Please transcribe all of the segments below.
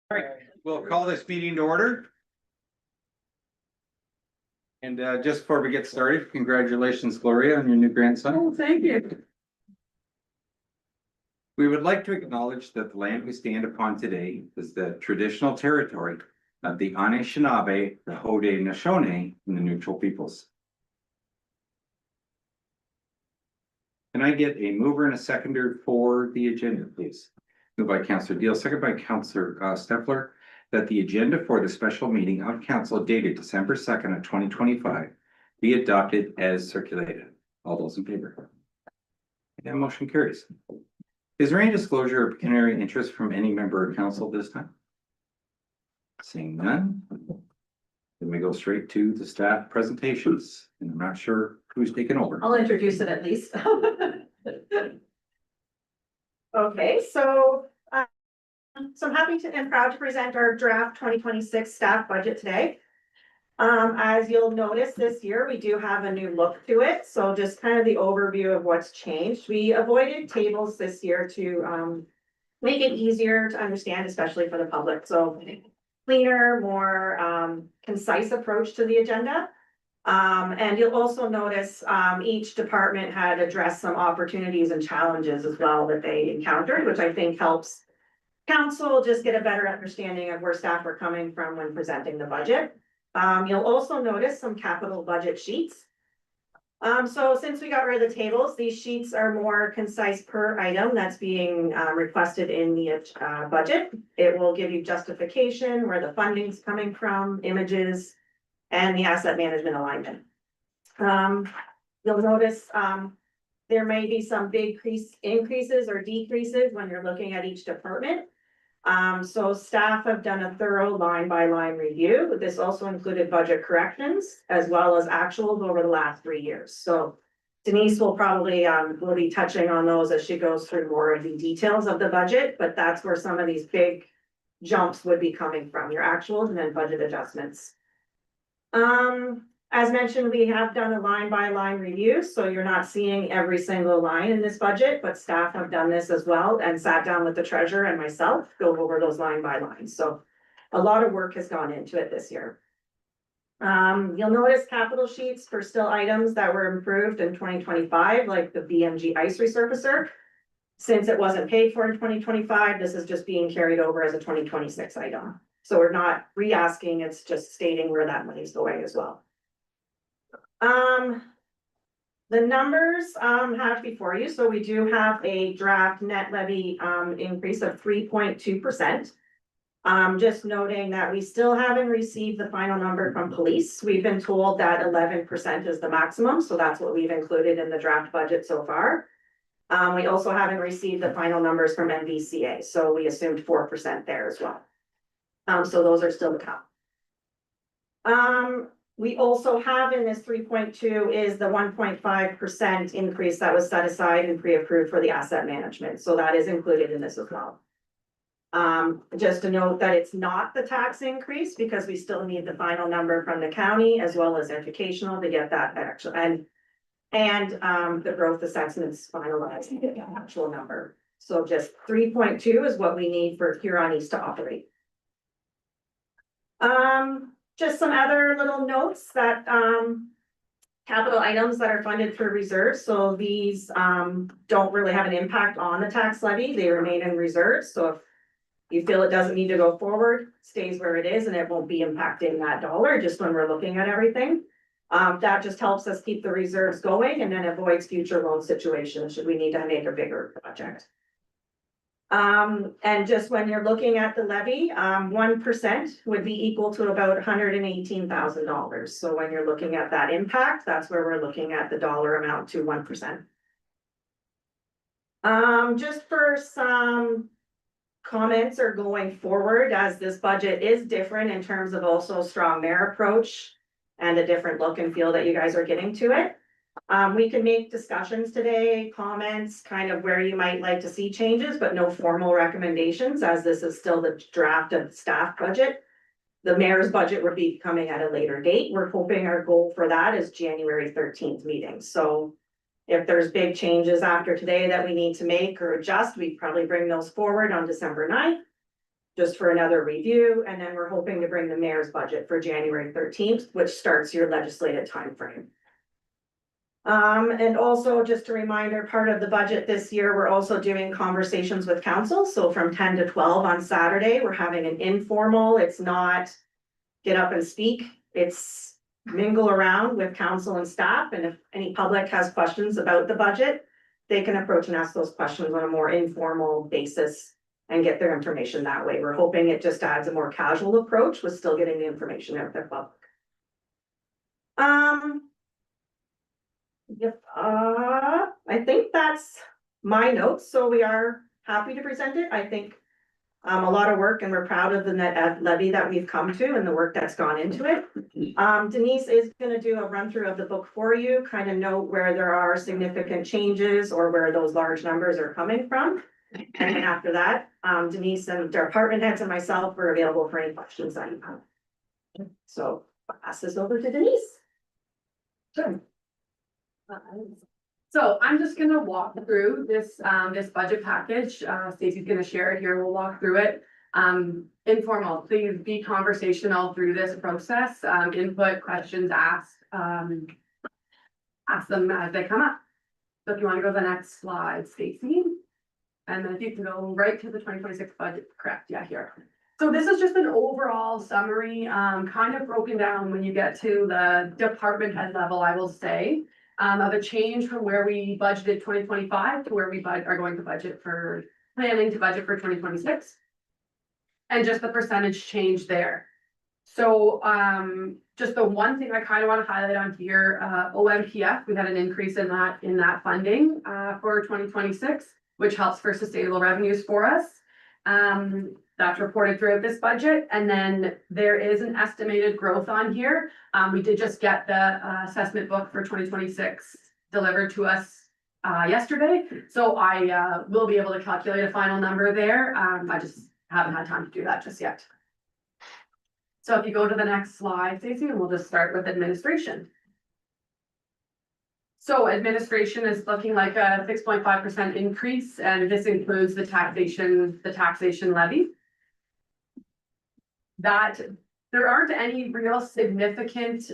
All right, we'll call this meeting to order. And just before we get started, congratulations, Gloria, on your new grandson. Oh, thank you. We would like to acknowledge that the land we stand upon today is the traditional territory of the Anishinaabe, the Haudenosaunee, and the Neutral Peoples. Can I get a mover and a seconder for the agenda, please? Moved by Councillor Deal, second by Councillor Stefler, that the agenda for the special meeting of council dated December 2nd of 2025 be adopted as circulated. All those in favor? And motion carries. Is there any disclosure of pecuniary interest from any member of council this time? Seeing none. Then we go straight to the staff presentations, and I'm not sure who's taking over. I'll introduce it at least. Okay, so I'm happy to and proud to present our draft 2026 staff budget today. As you'll notice this year, we do have a new look to it. So just kind of the overview of what's changed. We avoided tables this year to make it easier to understand, especially for the public. So cleaner, more concise approach to the agenda. And you'll also notice each department had addressed some opportunities and challenges as well that they encountered, which I think helps council just get a better understanding of where staff are coming from when presenting the budget. You'll also notice some capital budget sheets. So since we got rid of the tables, these sheets are more concise per item that's being requested in the budget. It will give you justification, where the funding's coming from, images, and the asset management alignment. You'll notice there may be some big increases or decreases when you're looking at each department. So staff have done a thorough line by line review. This also included budget corrections as well as actuals over the last 3 years. So Denise will probably will be touching on those as she goes through more of the details of the budget, but that's where some of these big jumps would be coming from, your actuals and then budget adjustments. As mentioned, we have done a line by line review, so you're not seeing every single line in this budget, but staff have done this as well and sat down with the treasurer and myself, go over those line by line. So a lot of work has gone into it this year. You'll notice capital sheets for still items that were improved in 2025, like the BMG ice resurfacer. Since it wasn't paid for in 2025, this is just being carried over as a 2026 item. So we're not re-asking, it's just stating where that money's going as well. The numbers have before you. So we do have a draft net levy increase of 3.2%. Just noting that we still haven't received the final number from police. We've been told that 11% is the maximum, so that's what we've included in the draft budget so far. We also haven't received the final numbers from MVCA, so we assumed 4% there as well. So those are still to come. We also have in this 3.2 is the 1.5% increase that was set aside and pre-approved for the asset management. So that is included in this as well. Just to note that it's not the tax increase because we still need the final number from the county as well as educational to get that actual and the growth assessments finalized to get the actual number. So just 3.2 is what we need for Huron East to operate. Just some other little notes that capital items that are funded through reserves. So these don't really have an impact on the tax levy. They remain in reserves. So if you feel it doesn't need to go forward, stays where it is and it won't be impacting that dollar just when we're looking at everything. That just helps us keep the reserves going and then avoids future loan situations should we need to make a bigger project. And just when you're looking at the levy, 1% would be equal to about $118,000. So when you're looking at that impact, that's where we're looking at the dollar amount to 1%. Just for some comments or going forward, as this budget is different in terms of also strong mayor approach and a different look and feel that you guys are getting to it. We can make discussions today, comments, kind of where you might like to see changes, but no formal recommendations as this is still the draft of the staff budget. The mayor's budget would be coming at a later date. We're hoping our goal for that is January 13th meeting. So if there's big changes after today that we need to make or adjust, we probably bring those forward on December 9th. just for another review, and then we're hoping to bring the mayor's budget for January 13th, which starts your legislative timeframe. And also just a reminder, part of the budget this year, we're also doing conversations with council. So from 10 to 12 on Saturday, we're having an informal, it's not get up and speak, it's mingle around with council and staff. And if any public has questions about the budget, they can approach and ask those questions on a more informal basis and get their information that way. We're hoping it just adds a more casual approach with still getting the information out to the public. Yep, I think that's my notes, so we are happy to present it. I think a lot of work, and we're proud of the net ad levy that we've come to and the work that's gone into it. Denise is gonna do a run through of the book for you, kind of note where there are significant changes or where those large numbers are coming from. And then after that, Denise and department heads and myself are available for any questions that you have. So I'll pass this over to Denise. Sure. So I'm just gonna walk through this, this budget package. Stacey's gonna share it here. We'll walk through it. Informal, please be conversational through this process. Input, questions asked, ask them as they come up. So if you wanna go to the next slide, Stacey. And then if you can go right to the 2026 budget, correct, yeah, here. So this is just an overall summary, kind of broken down when you get to the department head level, I will say. Of a change from where we budgeted 2025 to where we are going to budget for, planning to budget for 2026. And just the percentage change there. So, just the one thing I kind of want to highlight on here, OMPF, we had an increase in that funding, for 2026, which helps for sustainable revenues for us. That's reported throughout this budget, and then there is an estimated growth on here. We did just get the assessment book for 2026 delivered to us yesterday, so I will be able to calculate a final number there. I just haven't had time to do that just yet. So if you go to the next slide, Stacey, and we'll just start with administration. So administration is looking like a 6.5% increase, and this includes the taxation levy. That there aren't any real significant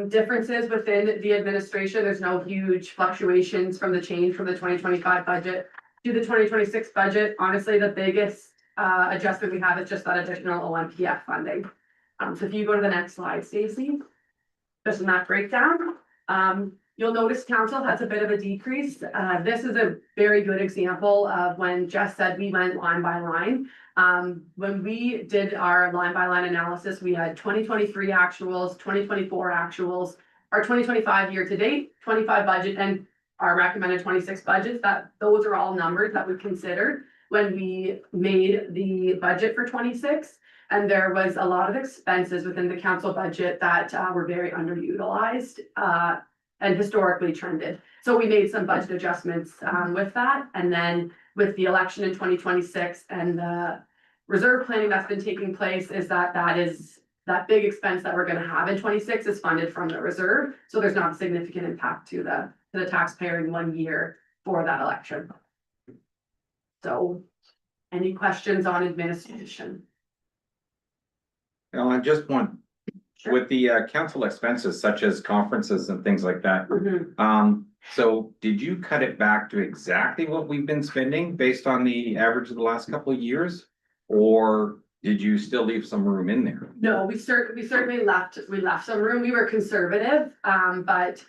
differences within the administration. There's no huge fluctuations from the change from the 2025 budget to the 2026 budget. Honestly, the biggest adjustment we have is just that additional OMPF funding. So if you go to the next slide, Stacey, just in that breakdown. You'll notice council has a bit of a decrease. This is a very good example of when Jess said we went line by line. When we did our line by line analysis, we had 2023 actuals, 2024 actuals, our 2025 year to date, 25 budget, and our recommended 26 budgets. Those are all numbers that we considered when we made the budget for 26. And there was a lot of expenses within the council budget that were very underutilized. And historically trended. So we made some budget adjustments with that. And then with the election in 2026 and the reserve planning that's been taking place is that big expense that we're gonna have in 26 is funded from the reserve. So there's not a significant impact to the taxpayer in 1 year for that election. So any questions on administration? No, I just want, Sure. with the council expenses such as conferences and things like that. So did you cut it back to exactly what we've been spending based on the average of the last couple of years? Or did you still leave some room in there? No, we certainly left some room. We were conservative, but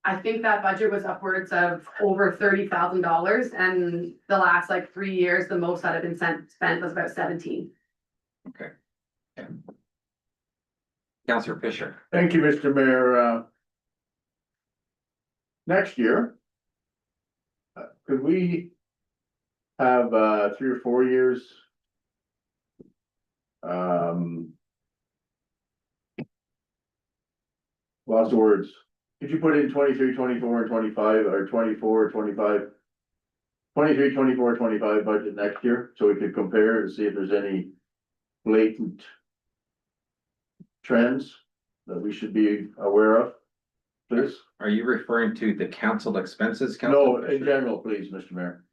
I think that budget was upwards of over $30,000, and the last like 3 years, the most that had been spent was about 17. Okay. Yeah. Councillor Fisher. Thank you, Mr. Mayor. Next year, could we have 3 or 4 years? Lots of words. Could you put in 23, 24, and 25, or 24, 25? 23, 24, 25 budget next year, so we could compare and see if there's any blatant trends that we should be aware of, please? Are you referring to the council expenses? No, Councillor in Fisher? general, please, Mr. Mayor.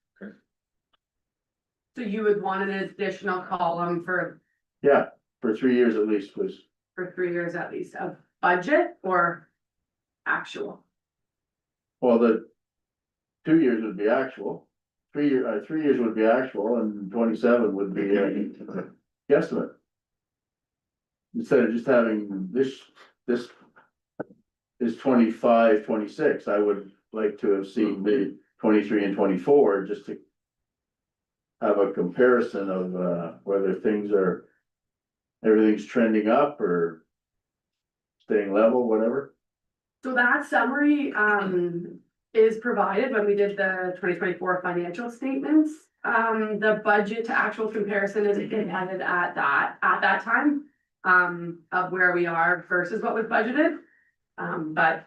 So you would want an additional column for Yeah, for 3 years at least, please. 3 years at least of budget or actual? Well, the 2 years would be actual. 3 years would be actual and 27 would be guesstimate. Instead of just having this is 25, 26. I would like to have seen the 23 and 24 just to have a comparison of whether everything's trending up or staying level, whatever. So that summary is provided when we did the 2024 financial statements. The budget to actual comparison is added at that time of where we are versus what was budgeted. But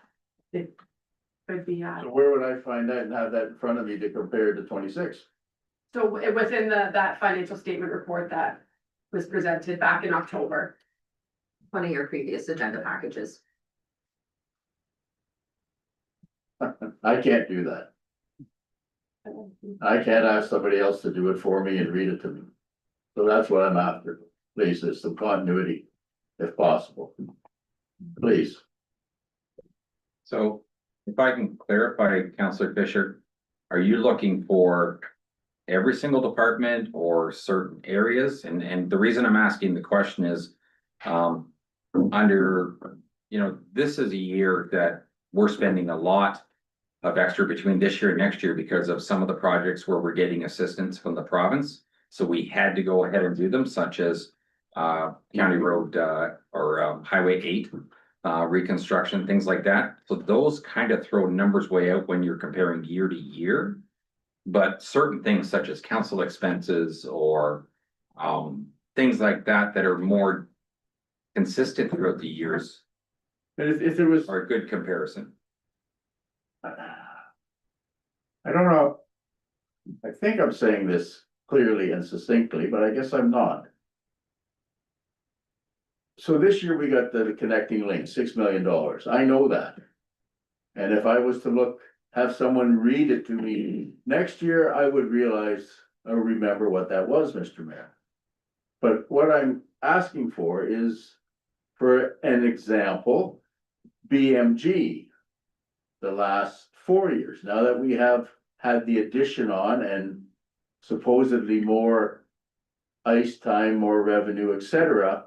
it could be So where would I find that and have that in front of me to compare to 26? so within that financial statement report that was presented back in October. One of your previous agenda packages. I can't do that. I can't ask somebody else to do it for me and read it to me. So that's what I'm after, please, is some continuity, if possible. Please. So if I can clarify, Counselor Fisher, are you looking for every single department or certain areas? And the reason I'm asking the question is, under, this is a year that we're spending a lot of extra between this year and next year because of some of the projects where we're getting assistance from the province. So we had to go ahead and do them, such as County Road or Highway 8 reconstruction, things like that. So those kind of throw numbers way out when you're comparing year to year. But certain things such as council expenses or things like that that are more consistent throughout the years And if there was, are a good comparison. I don't know. I think I'm saying this clearly and succinctly, but I guess I'm not. So this year we got the connecting link, $6 million. I know that. And if I was to have someone read it to me next year, I would realize or remember what that was, Mr. Mayor. But what I'm asking for is, for an example, BMG. The last 4 years, now that we have had the addition on and supposedly more ice time, more revenue, etc.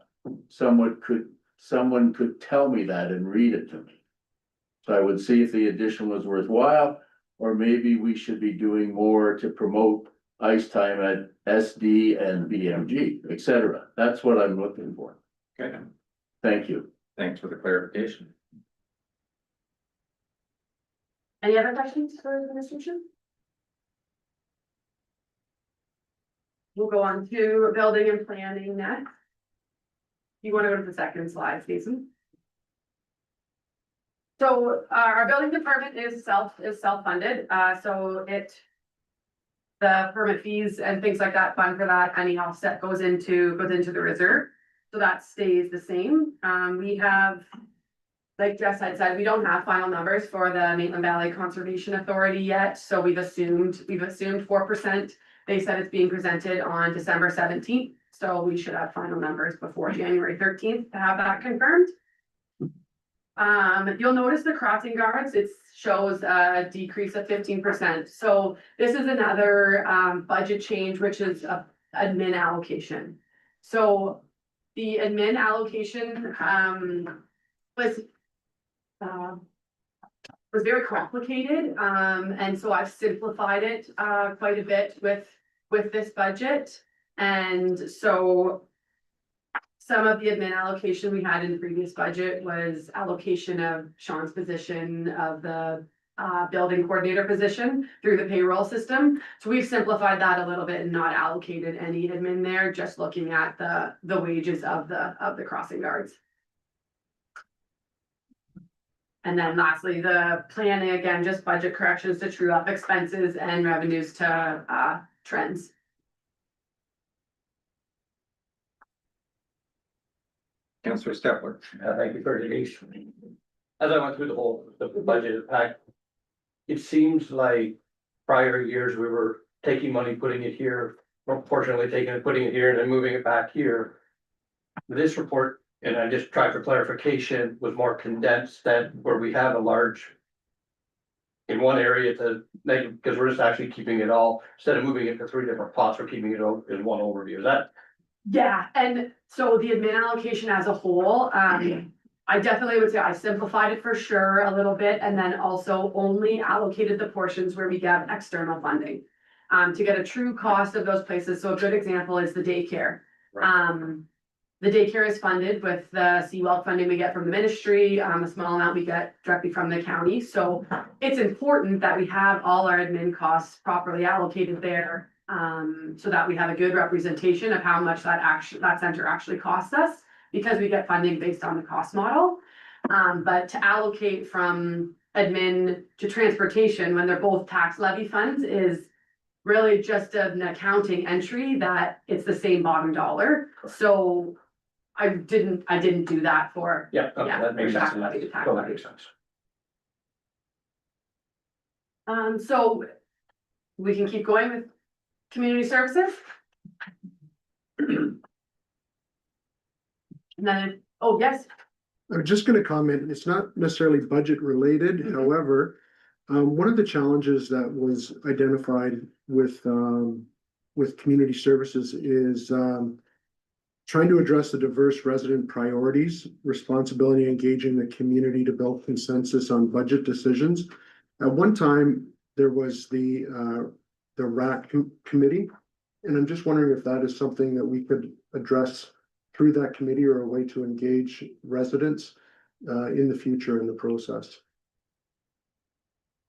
Someone could tell me that and read it to me. So I would see if the addition was worthwhile, or maybe we should be doing more to promote ice time at SD and BMG, etc. That's what I'm looking for. Okay, Thank you. thanks for the clarification. Any other questions for administration? We'll go on to building and planning next. You want to go to the second slide, Jason? So our building department is self-funded, so the permit fees and things like that, fund for that, any offset goes into the reserve. So that stays the same. We have, like Jess had said, we don't have final numbers for the Maitland Valley Conservation Authority yet, so we've assumed 4%. They said it's being presented on December 17th, so we should have final numbers before January 13th to have that confirmed. You'll notice the crossing guards, it shows a decrease of 15%. So this is another budget change, which is a admin allocation. So the admin allocation was very complicated, and so I've simplified it quite a bit with this budget. And so some of the admin allocation we had in the previous budget was allocation of Sean's position of the building coordinator position through the payroll system. So we've simplified that a little bit and not allocated any admin there, just looking at the wages of the crossing guards. And then lastly, the planning, again, just budget corrections to true up expenses and revenues to trends. Councillor Stepler. Thank you for today's. As I went through the budget pack, it seems like prior years we were taking money, putting it here proportionally taking it, putting it here and then moving it back here. This report, and I just tried for clarification, was more condensed than where we have a large. In one area to make, because we're just actually keeping it all, instead of moving it to three different pots, we're keeping it in one overview, is that? Yeah, and so the admin allocation as a whole, I definitely would say I simplified it for sure a little bit, and then also only allocated the portions where we get external funding. To get a true cost of those places, so a good example is the daycare. The daycare is funded with the CWELC funding we get from the ministry, a small amount we get directly from the county, so it's important that we have all our admin costs properly allocated there. So that we have a good representation of how much that center actually costs us, because we get funding based on the cost model. But to allocate from admin to transportation when they're both tax levy funds is really just an accounting entry that it's the same bottom dollar. So I didn't do that for, Yeah, okay, Yeah, that makes sense. tax levy to tax That levy. makes sense. So we can keep going with community services. And then, oh, yes, I'm just gonna comment, it's not necessarily budget related, however, one of the challenges that was identified with community services is, trying to address the diverse resident priorities, responsibility, engaging the community to build consensus on budget decisions. At one time, there was the RAC committee, and I'm just wondering if that is something that we could address through that committee, or a way to engage residents in the future in the process.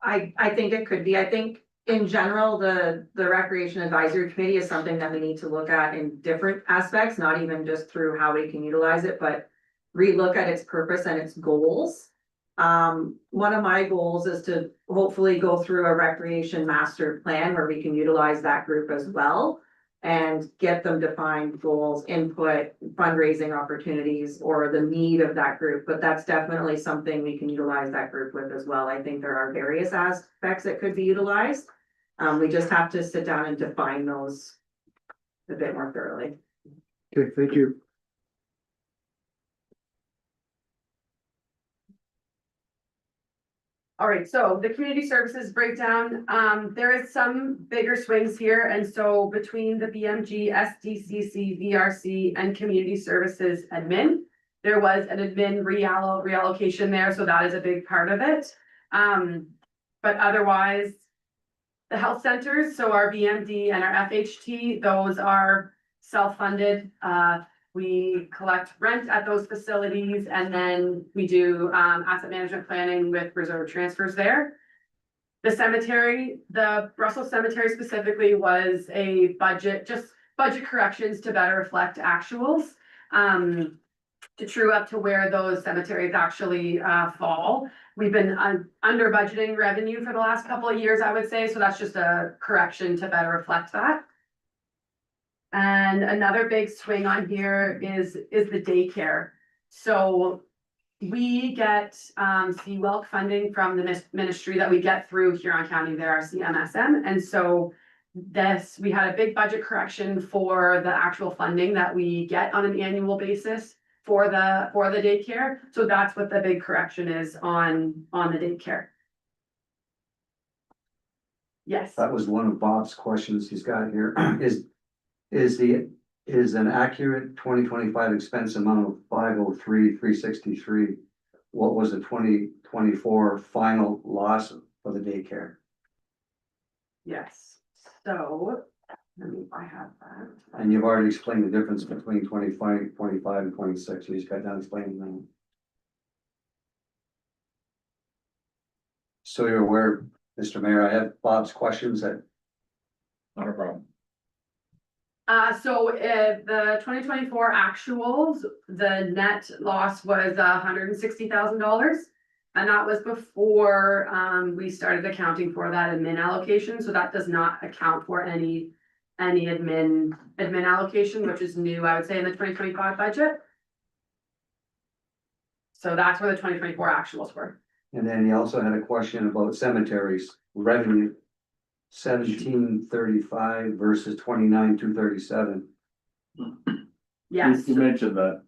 I think it could be. I think in general, the Recreation Advisory Committee is something that we need to look at in different aspects, not even just through how we can utilize it, but relook at its purpose and its goals. One of my goals is to hopefully go through a recreation master plan where we can utilize that group as well and get them defined goals, input, fundraising opportunities, or the need of that group. But that's definitely something we can utilize that group with as well. I think there are various aspects that could be utilized. We just have to sit down and define those a bit more thoroughly. Okay, thank you. all right, so the community services breakdown, there is some bigger swings here, and so between the BMG, SDCC, VRC, and community services admin, there was an admin reallocation there, so that is a big part of it. But otherwise, the health centers, so our BMD and our FHT, those are self-funded. We collect rent at those facilities, and then we do asset management planning with reserve transfers there. The cemetery, the Russell Cemetery specifically, was a budget corrections to better reflect actuals. To true up to where those cemeteries actually fall. We've been under budgeting revenue for the last couple of years, I would say, so that's just a correction to better reflect that. And another big swing on here is the daycare. So we get CWELC funding from the ministry that we get through Huron County, there our CMSM. And so we had a big budget correction for the actual funding that we get on an annual basis for the daycare. So that's what the big correction is on the daycare. Yes. That was one of Bob's questions he's got here. Is an accurate 2025 expense amount of 503,363? What was the 2024 final loss for the daycare? Yes. So I have that. And you've already explained the difference between 25, and 26. You just got done explaining that. So you're aware, Mr. Mayor, I have Bob's questions that. Not a problem. So the 2024 actuals, the net loss was $160,000. And that was before we started accounting for that admin allocation. So that does not account for any admin allocation, which is new, I would say, in the 2025 budget. So that's where the 2024 actuals were. And then he also had a question about cemeteries revenue. 1735 versus 29,237. Yes. You mentioned that.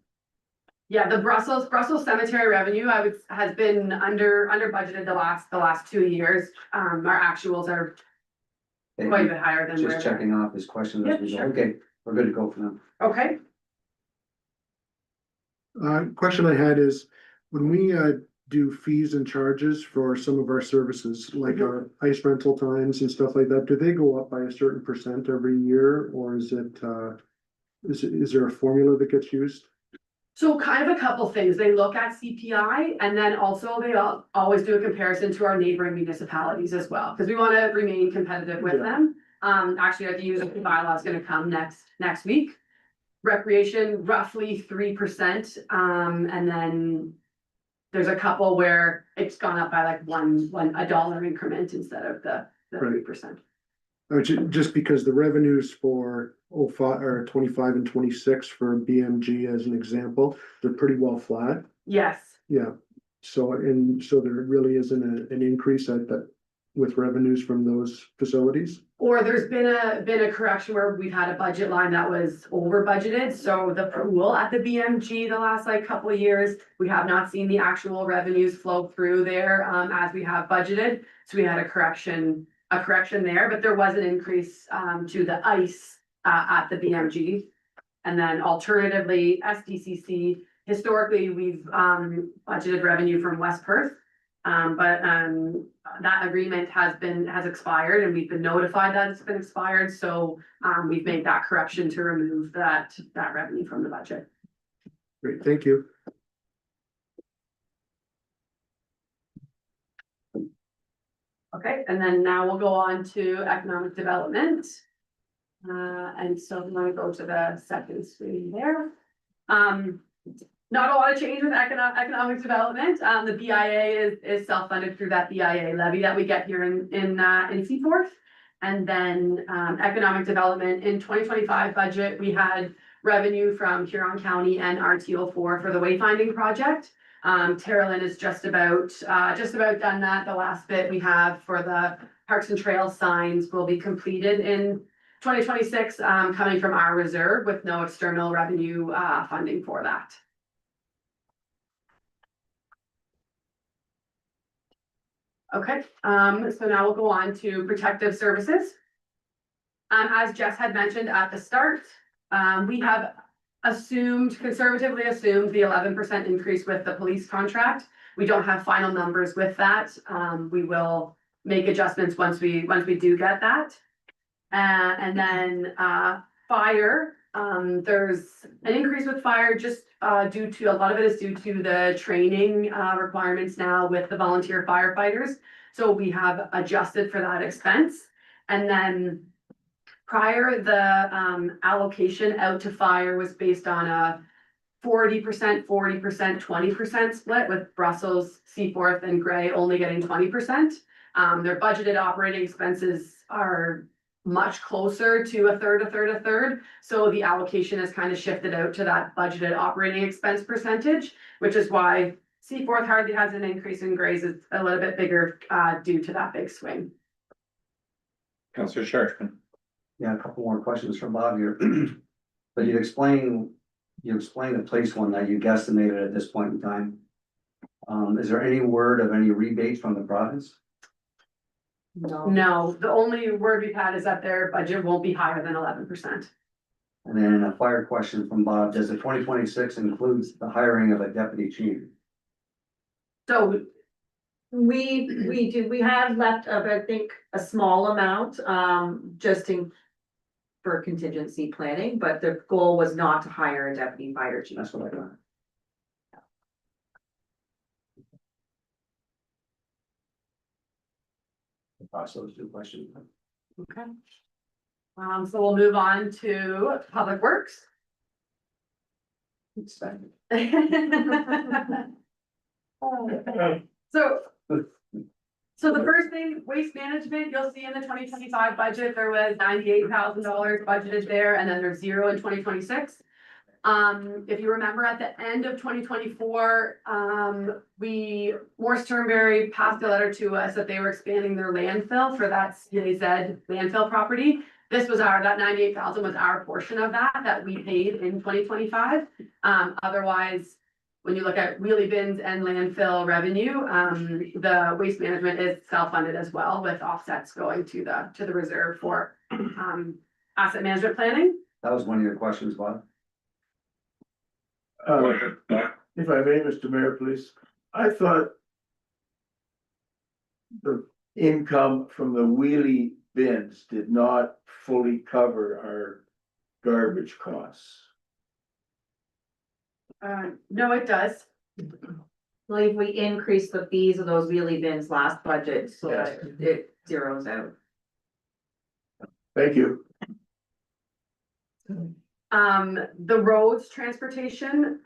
Yeah, the Brussels cemetery revenue, has been under budgeted the last 2 years. Our actuals are quite a bit higher than where Just they're. checking off his questions as Yeah, we go. sure. Okay, we're good to go for now. Okay, Question I had is, when we do fees and charges for some of our services, like our ice rental times and stuff like that, do they go up by a certain percent every year, or is there a formula that gets used? so kind of a couple things. They look at CPI and then also they always do a comparison to our neighboring municipalities as well, because we want to remain competitive with Yeah. them. Actually, the user fee bylaw is gonna come next week. Recreation, roughly 3%, and then there's a couple where it's gone up by like a dollar increment instead of the Right. 3%. Just because the revenues for 05 or 25 and 26 for BMG as an example, they're pretty well flat. Yes. Yeah, so there really isn't an increase at that with revenues from those facilities? Or there's been a correction where we've had a budget line that was over budgeted, so the pool at the BMG the last like couple of years, we have not seen the actual revenues flow through there, as we have budgeted. So we had a correction there, but there was an increase, to the ice, at the BMG. And then alternatively, SDCC, historically, we've, budgeted revenue from West Perth. But that agreement has expired and we've been notified that it's been expired, so we've made that correction to remove that revenue from the budget. Great, thank you. Okay, and then now we'll go on to economic development. And so I'm gonna go to the second screen there. Not a lot of change with economic development. The BIA is self-funded through that BIA levy that we get here in Seaforth. And then, economic development in 2025 budget, we had revenue from Huron County and RTO4 for the wayfinding project. Terralyn is just about done that. The last bit we have for the Parks and Trails signs will be completed in 2026, coming from our reserve with no external revenue, funding for that. Okay, so now we'll go on to protective services. As Jess had mentioned at the start, we have conservatively assumed the 11% increase with the police contract. We don't have final numbers with that. We will make adjustments once we do get that. And then, fire, there's an increase with fire just due to, a lot of it is due to the training requirements now with the volunteer firefighters. So we have adjusted for that expense. And then prior, the allocation out to fire was based on a 40%, 20% split, with Brussels, Seaforth and Gray only getting 20%. Their budgeted operating expenses are much closer to a third. So the allocation has kind of shifted out to that budgeted operating expense percentage, which is why Seaforth hardly has an increase in Gray's. It's a little bit bigger, due to that big swing. Counselor Sharpton. Yeah, a couple more questions from Bob here. But you explain the place one that you guesstimated at this point in time. Is there any word of any rebates from the province? No, the only word we've had is that their budget won't be higher than 11%. And then a fire question from Bob, does the 2026 includes the hiring of a deputy chief? So We have left of, I think, a small amount, for contingency planning, but the goal was not to hire a deputy fire chief. That's what I got. Pass those two questions. Okay. So we'll move on to Public Works. Expected. So the first thing, waste management, you'll see in the 2025 budget, there was $98,000 budgeted there, and then there's 0 in 2026. If you remember at the end of 2024, Morris Turnberry passed a letter to us that they were expanding their landfill for that CAZ landfill property. This was that 98,000 was our portion of that we paid in 2025. Otherwise, when you look at wheelie bins and landfill revenue, the waste management is self-funded as well, with offsets going to the reserve for asset management planning. That was one of your questions, Bob. If I may, Mr. Mayor, please, I thought the income from the wheelie bins did not fully cover our garbage costs. No, it does. I believe we increased the fees of those wheelie bins last budget, so Yes. it zeroes out. Thank you. The roads transportation,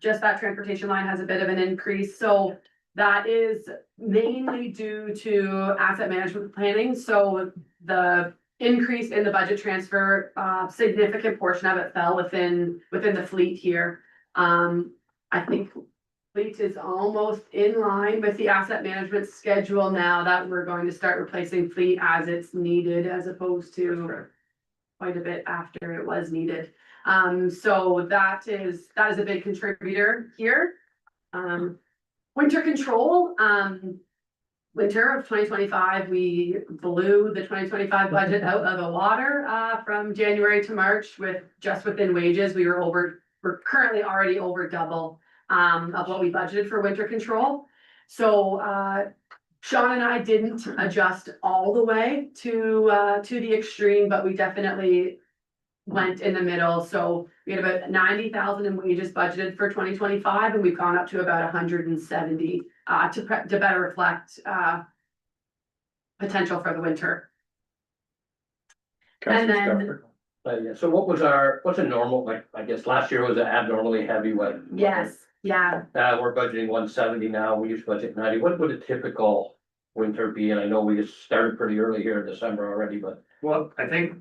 just that transportation line has a bit of an increase, so that is mainly due to asset management planning, so the increase in the budget transfer, significant portion of it fell within the fleet here. I think fleet is almost in line with the asset management schedule now that we're going to start replacing fleet as it's needed, as opposed to quite a bit after it was needed. So that is a big contributor here. Winter control, winter of 2025, we blew the 2025 budget out of the water, from January to March within wages. We're currently already over double, of what we budgeted for winter control. So, Sean and I didn't adjust all the way to the extreme, but we definitely went in the middle. So we had about 90,000 in wages budgeted for 2025, and we've gone up to about 170 to better reflect potential for the winter. And then, Yeah, so what's a normal, like, I guess last year was an abnormally heavy one. yes, yeah, We're budgeting 170 now, we used to budget 90, what would a typical winter be? And I know we just started pretty early here in December already, but. Well, I think,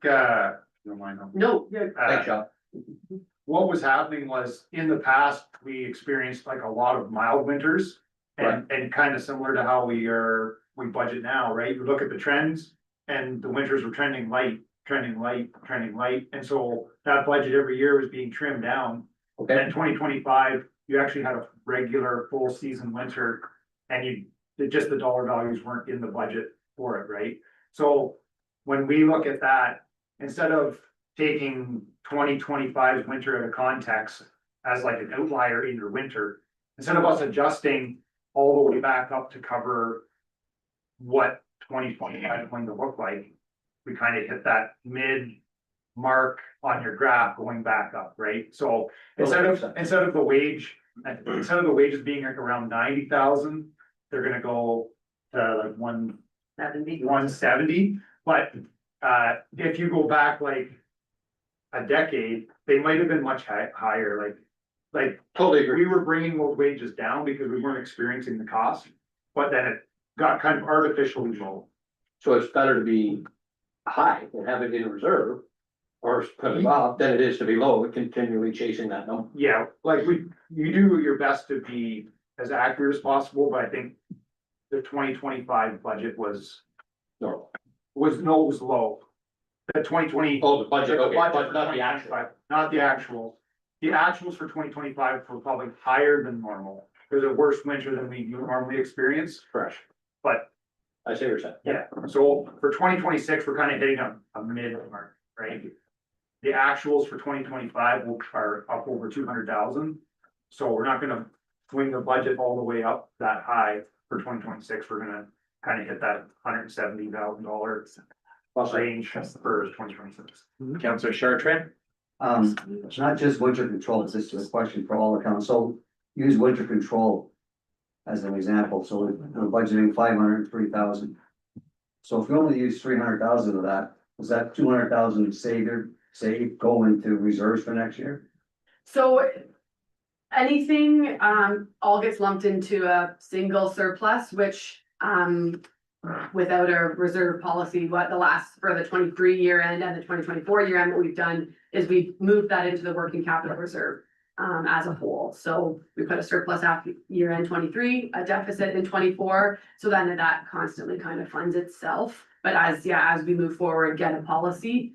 don't mind. no, you're- Thanks, Sean. What was happening was, in the past, we experienced like a lot of mild winters. And kind of similar to how we budget now, right? You look at the trends, and the winters were trending light. And so that budget every year was being trimmed down. Okay, And 2025, you actually had a regular full season winter, and just the dollar values weren't in the budget for it, right? So when we look at that, instead of taking 2025's winter out of context as like an outlier in your winter, instead of us adjusting all the way back up to cover what 2025 is going to look like, we kind of hit that mid mark on your graph going back up, right? So instead of the wages being like around 90,000, they're gonna go to like 170. But if you go back like a decade, they might have been much higher, like totally agree. we were bringing those wages down because we weren't experiencing the cost, but then it got kind of artificially low. So it's better to be high and have it in reserve, or cut it off, than it is to be low and continually chasing that number. Yeah, like you do your best to be as accurate as possible, but I think the 2025 budget was Normal. low. The 2020. Oh, the budget, okay, budget but for not the actual. 2025, Not the actual. The actuals for 2025 were probably higher than normal. It was a worse winter than we normally experience, Fresh. but I see what you're saying. yeah, so for 2026, we're kind of hitting a mid mark, right? The actuals for 2025 are up over 200,000. So we're not gonna swing the budget all the way up that high for 2026. We're gonna kind of hit that $170,000 range for 2026. Councillor Chartrand? It's not just winter control, this is a question for all accounts, so use winter control as an example, so we're budgeting 503,000. So if we only use 300,000 of that, was that 200,000 saved go into reserves for next year? so anything, all gets lumped into a single surplus, which, without a reserve policy, what the last, for the 23 year end and the 2024 year end, what we've done is we've moved that into the working capital reserve as a whole. So we put a surplus after year end 23, a deficit in 24, so then that constantly kind of funds itself. But as we move forward, get a policy.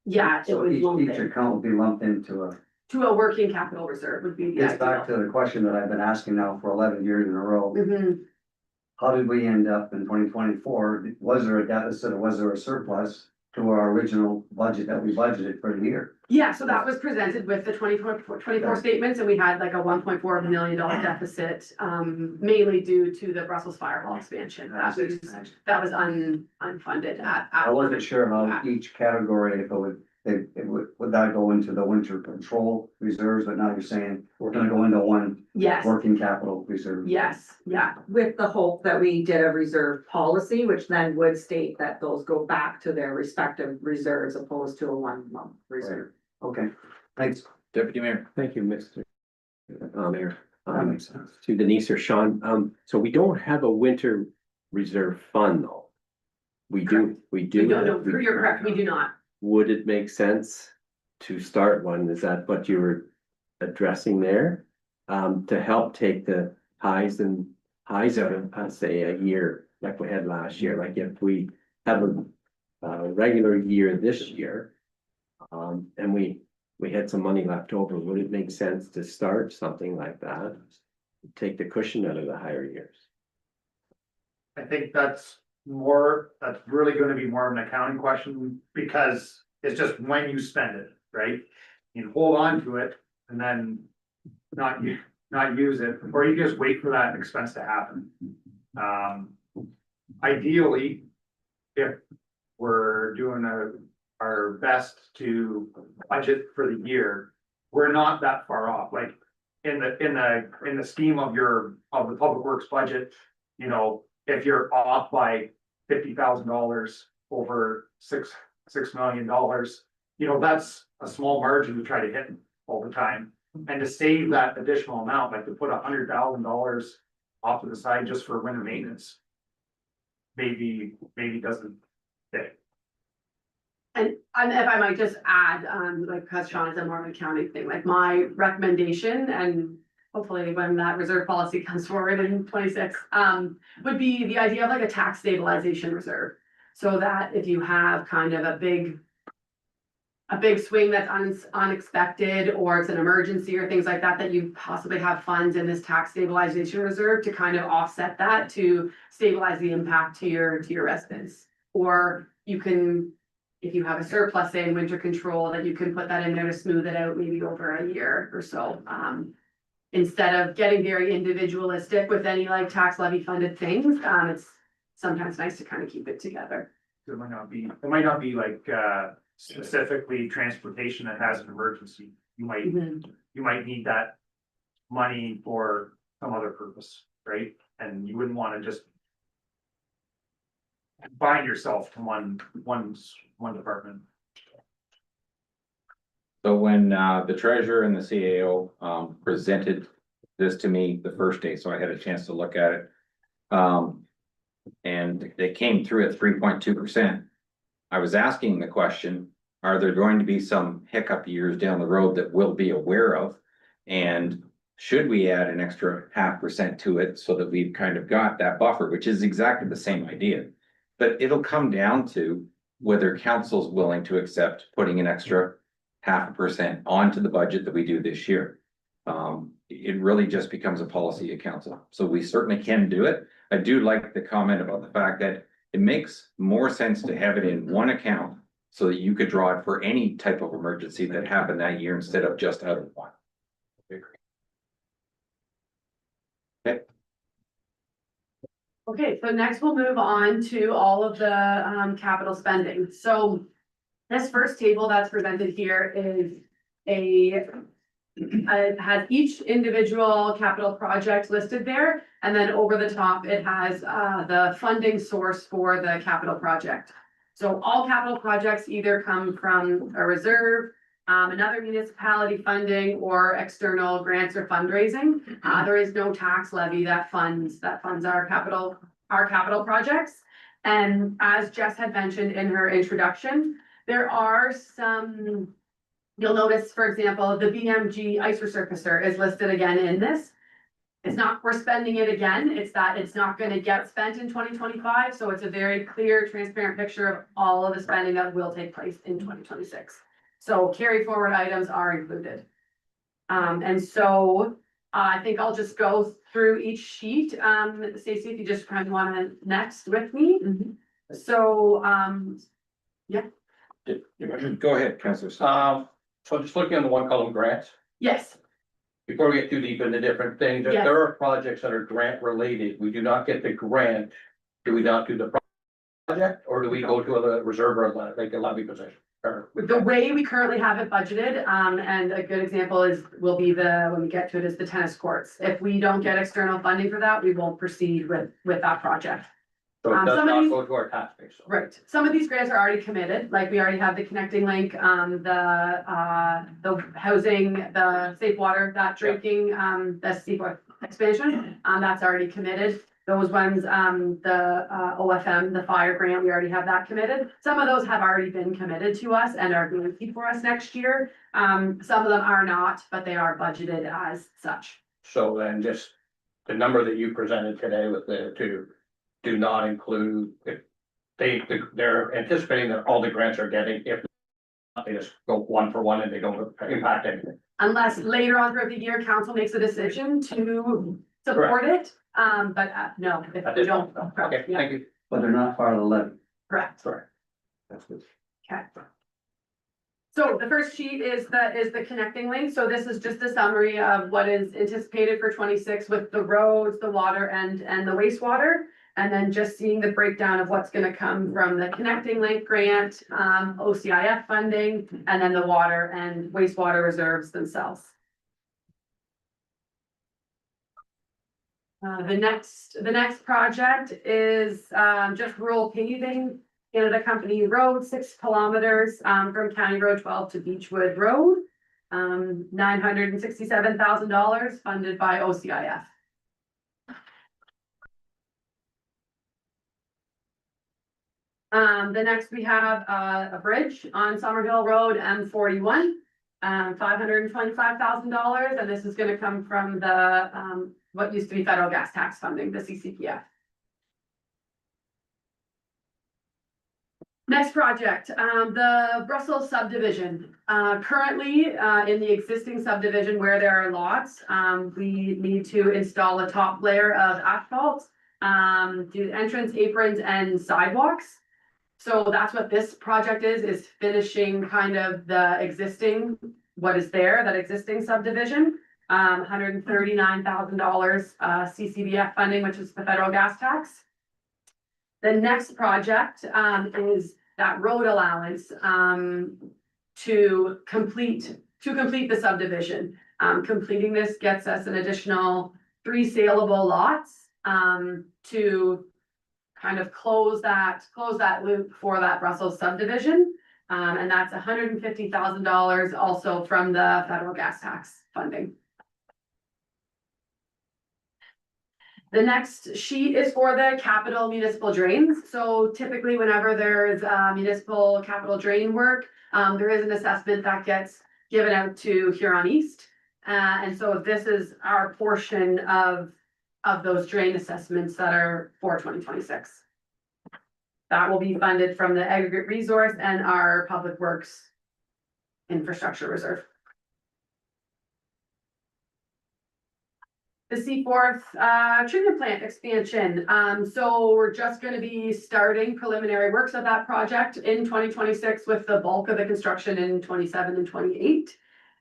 Yeah, it So would lump each in account will be lumped into a, to a working capital reserve would be the gets back ideal. to the question that I've been asking now for 11 years in a row. Mhm. How did we end up in 2024? Was there a deficit or was there a surplus to our original budget that we budgeted for the year? Yeah, so that was presented with the 24 statements, and we had like a $1.4 million deficit, mainly due to the Brussels Firewall expansion. That was unfunded at. I wasn't sure how each category, if it would that go into the winter control reserves, but now you're saying we're gonna go into one Yes, working capital reserve. yes, yeah, With the hope that we did a reserve policy, which then would state that those go back to their respective reserves opposed to a 1 month reserve. Okay, thanks. Deputy Mayor. Thank you, Mr. Mayor. That makes sense. To Denise or Sean, so we don't have a winter reserve fund though. We do. no, you're correct, we do not. Would it make sense to start one? Is that what you were addressing there? To help take the highs out of, say, a year like we had last year, like if we have a regular year this year. And we had some money left over, would it make sense to start something like that? Take the cushion out of the higher years? I think that's really gonna be more of an accounting question, because it's just when you spend it, right? You hold on to it and then not use it, or you just wait for that expense to happen. Ideally, if we're doing our best to budget for the year, we're not that far off, like in the scheme of the public works budget, you know, if you're off by $50,000 over $6 million, you know, that's a small margin to try to hit all the time. And to save that additional amount, like to put $100,000 off to the side just for winter maintenance, maybe doesn't fit. And if I might just add, like, because Sean is a more of an accounting thing, like my recommendation, and hopefully when that reserve policy comes forward in 26, would be the idea of like a tax stabilization reserve. So that if you have kind of a big swing that's unexpected, or it's an emergency or things like that, that you possibly have funds in this tax stabilization reserve to kind of offset that, to stabilize the impact to your residents. Or you can, if you have a surplus, say in winter control, that you can put that in there to smooth it out maybe over a year or so. Instead of getting very individualistic with any like tax levy funded things, it's sometimes nice to kind of keep it together. It might not be like, specifically transportation that has an emergency. You might need that money for some other purpose, right? And you wouldn't wanna just bind yourself to one department. So when the treasurer and the CAO presented this to me the first day, so I had a chance to look at it. And they came through at 3.2%. I was asking the question, are there going to be some hiccup years down the road that we'll be aware of? And should we add an extra 0.5% to it so that we've kind of got that buffer, which is exactly the same idea. But it'll come down to whether council's willing to accept putting an extra 0.5% onto the budget that we do this year. It really just becomes a policy of council. So we certainly can do it. I do like the comment about the fact that it makes more sense to have it in one account so that you could draw it for any type of emergency that happened that year instead of just out of one. Okay, so next we'll move on to all of the capital spending. So this first table that's presented here is it has each individual capital project listed there, and then over the top, it has the funding source for the capital project. So all capital projects either come from a reserve, another municipality funding, or external grants or fundraising. There is no tax levy that funds our capital our capital projects. And as Jess had mentioned in her introduction, there are some, you'll notice, for example, the BMG ice resurfacer is listed again in this. It's not, we're spending it again, it's that it's not gonna get spent in 2025, so it's a very clear, transparent picture of all of the spending that will take place in 2026. So carry forward items are included. And so I think I'll just go through each sheet. Stacey, if you just kind of wanna next with me. So, Go ahead, Councillor. Stein. So just looking on the one column grants, yes, before we get too deep into different things, if Yes. there are projects that are grant related, we do not get the grant. Do we not do the project, or do we go to a reserve or like a levy position? Or, the way we currently have it budgeted, and a good example will be when we get to it, is the tennis courts. If we don't get external funding for that, we won't proceed with that project. so it does some of not these- go to our tax base. So- Right, some of these grants are already committed, like we already have the connecting link, the housing, the safe water, that drinking, the seaport expansion, that's already committed. Those ones, the OFM, the fire grant, we already have that committed. Some of those have already been committed to us and are guaranteed for us next year. Some of them are not, but they are budgeted as such. So then just the number that you presented today with the two do not include, if they're anticipating that all the grants are getting, if not, they just go one for one and they don't impact anything. Unless later on throughout the year, council makes a decision to support it, but no, if At we this don't. point, correct, okay, yeah, thank you. But they're not part of the levy. correct, Sorry. That's good. okay. So the first sheet is the connecting link, so this is just a summary of what is anticipated for 26 with the roads, the water and the wastewater. And then just seeing the breakdown of what's gonna come from the connecting link grant, OCIF funding, and then the water and wastewater reserves themselves. The next project is, just rural paving, Canada Company Road, 6 kilometers, from County Road 12 to Beechwood Road. $967,000 funded by OCIF. The next we have a bridge on Summerhill Road, M41, $525,000, and this is gonna come from the, what used to be federal gas tax funding, the CCPF. Next project, the Brussels subdivision. Currently, in the existing subdivision where there are lots, we need to install a top layer of asphalt, do entrance aprons and sidewalks. So that's what this project is finishing kind of the existing, what is there, that existing subdivision. $139,000 CCBF funding, which is the federal gas tax. The next project is that road allowance to complete the subdivision. Completing this gets us an additional 3 saleable lots to kind of close that loop for that Brussels subdivision. And that's $150,000 also from the federal gas tax funding. The next sheet is for the capital municipal drains. So typically whenever there's municipal capital drain work, there is an assessment that gets given out to Huron East. And so this is our portion of those drain assessments that are for 2026. That will be funded from the aggregate resource and our public works infrastructure reserve. The Seaforth treatment plant expansion. So we're just gonna be starting preliminary works of that project in 2026 with the bulk of the construction in 27 and 28.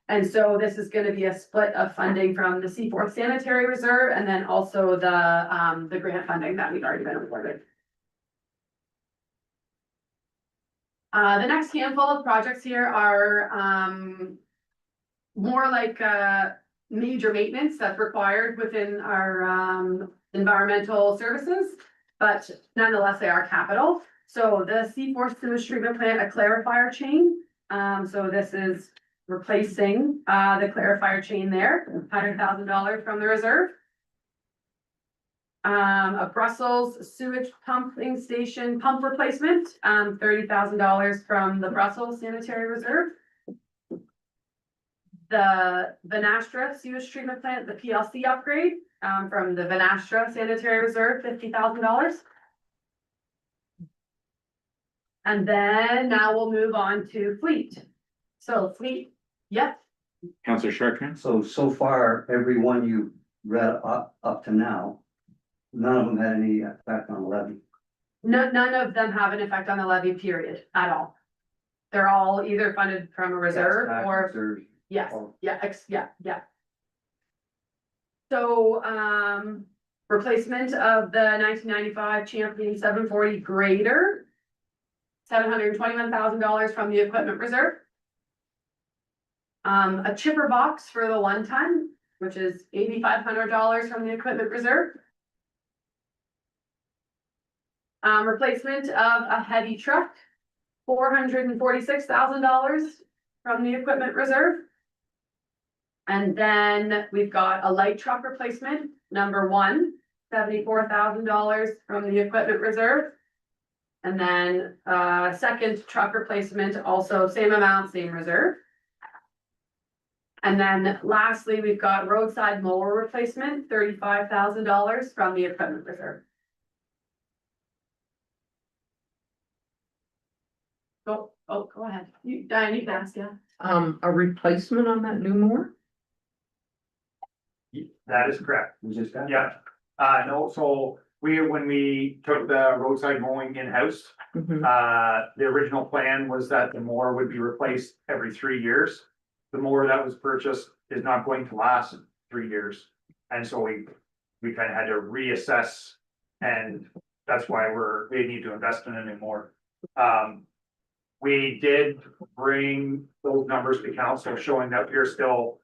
And so this is gonna be a split of funding from the Seaforth Sanitary Reserve and then also the grant funding that we've already been awarded. The next handful of projects here are more like major maintenance that's required within our environmental services, but nonetheless, they are capital. So the Seaforth sewage treatment plant, a clarifier chain. So this is replacing the clarifier chain there, $100,000 from the reserve. A Brussels sewage pumping station pump replacement, $30,000 from the Brussels Sanitary Reserve. The Venastra sewage treatment plant, the PLC upgrade, from the Venastra Sanitary Reserve, $50,000. And then now we'll move on to fleet. So fleet, yep, Counselor Chartrand? So far, every one you read up to now, none of them had any effect on the levy. none of them have an effect on the levy period at all. They're all either funded from a reserve Tax or, reserve. yes, Oh. yeah. So, replacement of the 1995 Champion 740 grader. $721,000 from the equipment reserve. A chipper box for the one ton, which is $8,500 from the equipment reserve. Replacement of a heavy truck, $446,000 from the equipment reserve. And then we've got a light truck replacement, number one, $74,000 from the equipment reserve. And then, second truck replacement, also same amount, same reserve. And then lastly, we've got roadside mower replacement, $35,000 from the equipment reserve. Go ahead. Diane, you can ask, yeah. A replacement on that new mower? That is correct. We just got. Yeah, no, so when we took the roadside mowing in-house, Mhm. the original plan was that the mower would be replaced every 3 years. The mower that was purchased is not going to last 3 years. And so we kind of had to reassess, and that's why we need to invest in it more. We did bring those numbers to council showing that we're still,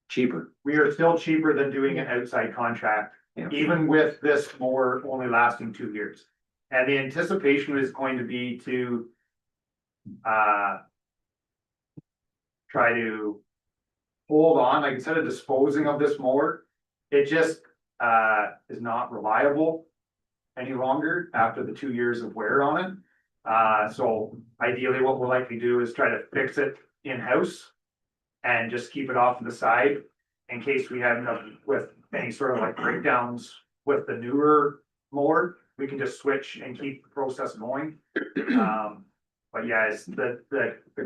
Cheaper. we are still cheaper than doing an outside contract, Yeah. even with this mower only lasting 2 years. And the anticipation is going to be to try to hold on, like instead of disposing of this mower, it just is not reliable any longer after the 2 years of wear on it. So ideally, what we'll likely do is try to fix it in-house and just keep it off to the side in case we end up with any sort of like breakdowns with the newer mower. We can just switch and keep the process going. But yeah, it's the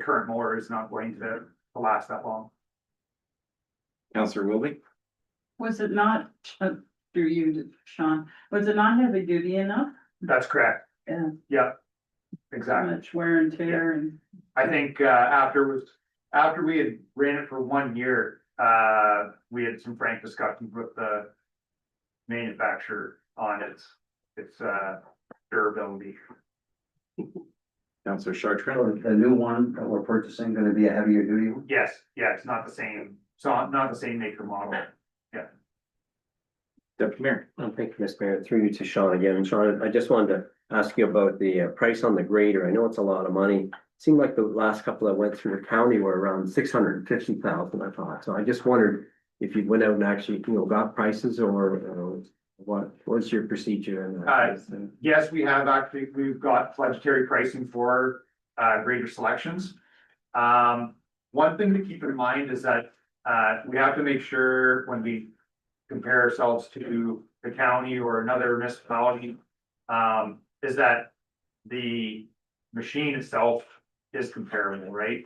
current mower is not going to last that long. Counselor Wilby? Was it not, through you, Sean, was it not heavy duty enough? That's correct. Yeah, Yeah, so exactly. much wear and tear and. I think after we had ran it for 1 year, we had some frank discussions with the manufacturer on its durability. Counselor Chartrand? So the new one that we're purchasing gonna be a heavier duty one? Yes, yeah, it's not the same, not the same maker model. Deputy Mayor? Thank you, Mr. Mayor. Through you to Sean again. And Sean, I just wanted to ask you about the price on the grader. I know it's a lot of money. Seemed like the last couple that went through the county were around 650,000, I thought. So I just wondered if you went out and actually, got prices or what was your procedure in that? Yes, we've got budgetary pricing for grader selections. One thing to keep in mind is that we have to make sure when we compare ourselves to the county or another municipality, is that the machine itself is comparable, right?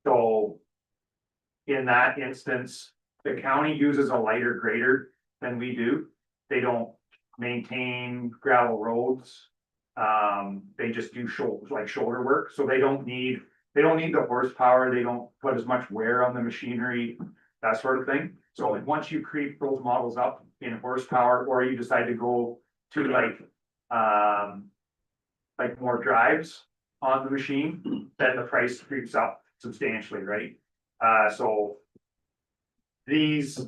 So in that instance, the county uses a lighter grader than we do. They don't maintain gravel roads. They just do shoulder work, so they don't need the horsepower, they don't put as much wear on the machinery, that sort of thing. So like once you creep those models up in horsepower, or you decide to go to like more drives on the machine, then the price creeps up substantially, right? So this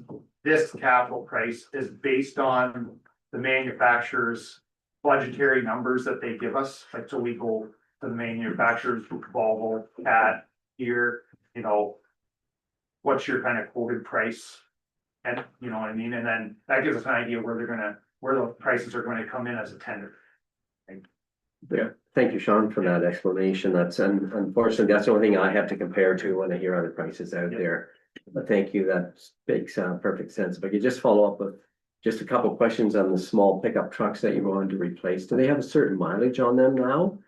capital price is based on the manufacturer's budgetary numbers that they give us. Like, so we go to the manufacturers, Volvo, Cat, here, what's your kind of quoted price? And you know what I mean? And then that gives us an idea where the prices are going to come in as a tender. Yeah, thank you, Sean, for that explanation. That's, unfortunately, that's the only thing I have to compare to when I hear other prices out Yeah. there. But thank you, that makes perfect sense. If I could just follow up with just a couple of questions on the small pickup trucks that you're going to replace. Do they have a certain mileage on them now?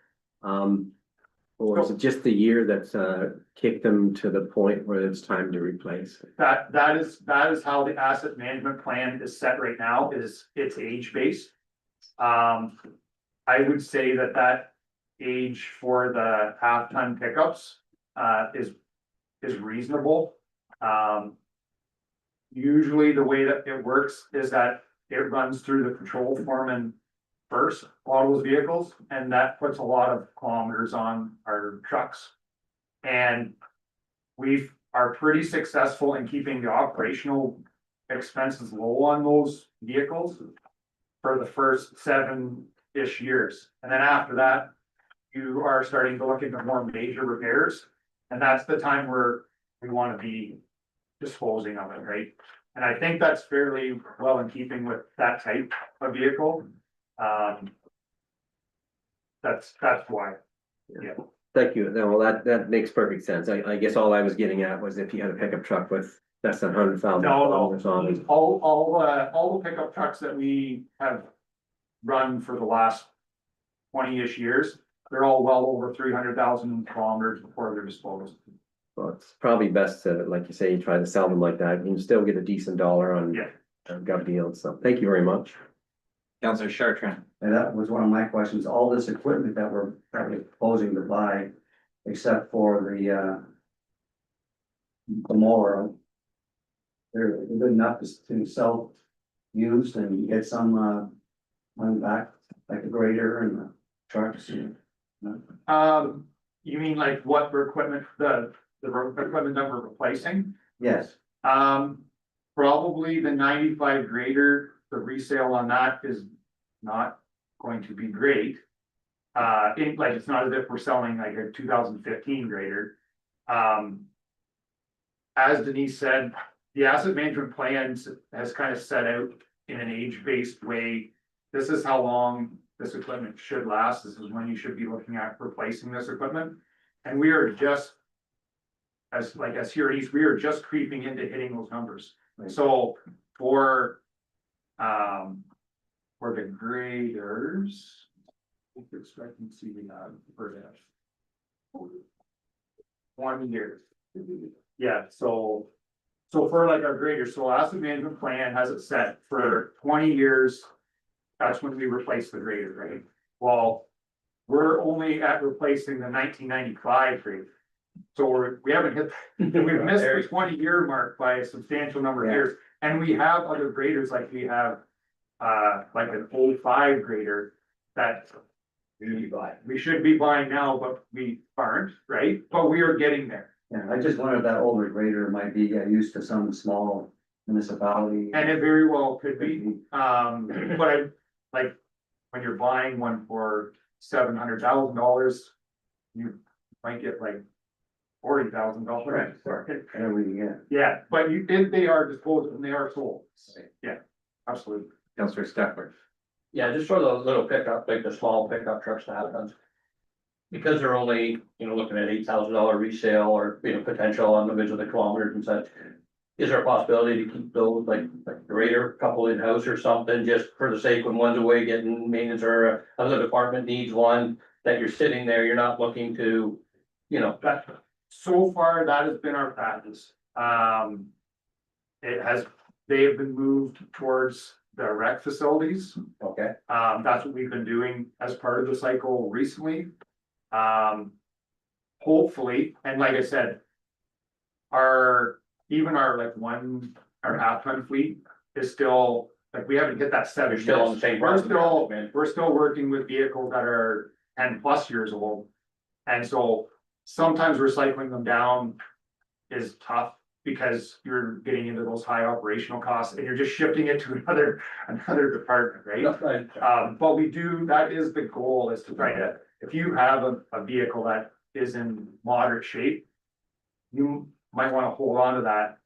Or is it just the year that's kicked them to the point where it's time to replace? That is how the asset management plan is set right now, is it's age based. I would say that age for the half-ton pickups is reasonable. Usually the way that it works is that it runs through the patrol foreman first, a lot of those vehicles, and that puts a lot of kilometers on our trucks. And we are pretty successful in keeping the operational expenses low on those vehicles for the first 7-ish years. And then after that, you are starting to look into more major repairs. And that's the time where we want to be disposing of it, right? And I think that's fairly well in keeping with that type of vehicle. That's why. Thank you. No, that makes perfect sense. I guess all I was getting at was if you had a pickup truck with less than $100,000 on it. All the pickup trucks that we have run for the last 20-ish years, they're all well over 300,000 kilometers before they're disposed. Well, it's probably best to, like you say, try to sell them like that. You can still get a decent dollar on Yeah. gov deals. So thank you very much. Counselor Chartrand. And that was one of my questions, all this equipment that we're proposing to buy, except for the mower. They're good enough to sell used and get some money back, like the grader and the trucks. You mean like what equipment, the equipment that we're replacing? Yes, Probably the 95 grader, the resale on that is not going to be great. It's not as if we're selling like a 2015 grader. As Denise said, the asset management plans has kind of set out in an age-based way. This is how long this equipment should last. This is when you should be looking at replacing this equipment. And we are just, as here at East, we are just creeping into hitting those numbers. So for the graders, expectancy we have for that 1 year. Yeah, so for like our graders, so asset management plan has it set for 20 years. That's when we replace the grader, right? Well, we're only at replacing the 1995 grader. So we haven't hit, we've missed the 20-year mark by a substantial number of years. And we have other graders, like we have like an 05 grader that we should be buying now, but we aren't, right? But we are getting there. yeah, I just wondered if that older grader might be used to some small municipality. And it very well could be, but I, like, when you're buying one for $700,000, you might get like $40,000 for it. Whatever you get. Yeah, but they are disposed and they are sold. Yeah, absolutely. Counselor Stefler. Yeah, just for the little pickup, like the small pickup trucks to have tons. Because they're only, looking at $8,000 resale or, potential on the individual kilometers and such. Is there a possibility to keep those like grader couple in-house or something, just for the sake when one's away getting maintenance or another department needs one, that you're sitting there, you're not looking to, That, so far, that has been our practice. They have been moved towards the rec facilities. Okay. That's what we've been doing as part of the cycle recently. Hopefully, and like I said, our half-ton fleet is still, like, we haven't hit that 7 years. still on the same. We're still working with vehicles that are 10+ years old. And so sometimes recycling them down is tough because you're getting into those high operational costs and you're just shifting it to another department, right? But that is the goal, is to try to, if you have a vehicle that is in moderate shape, you might want to hold on to that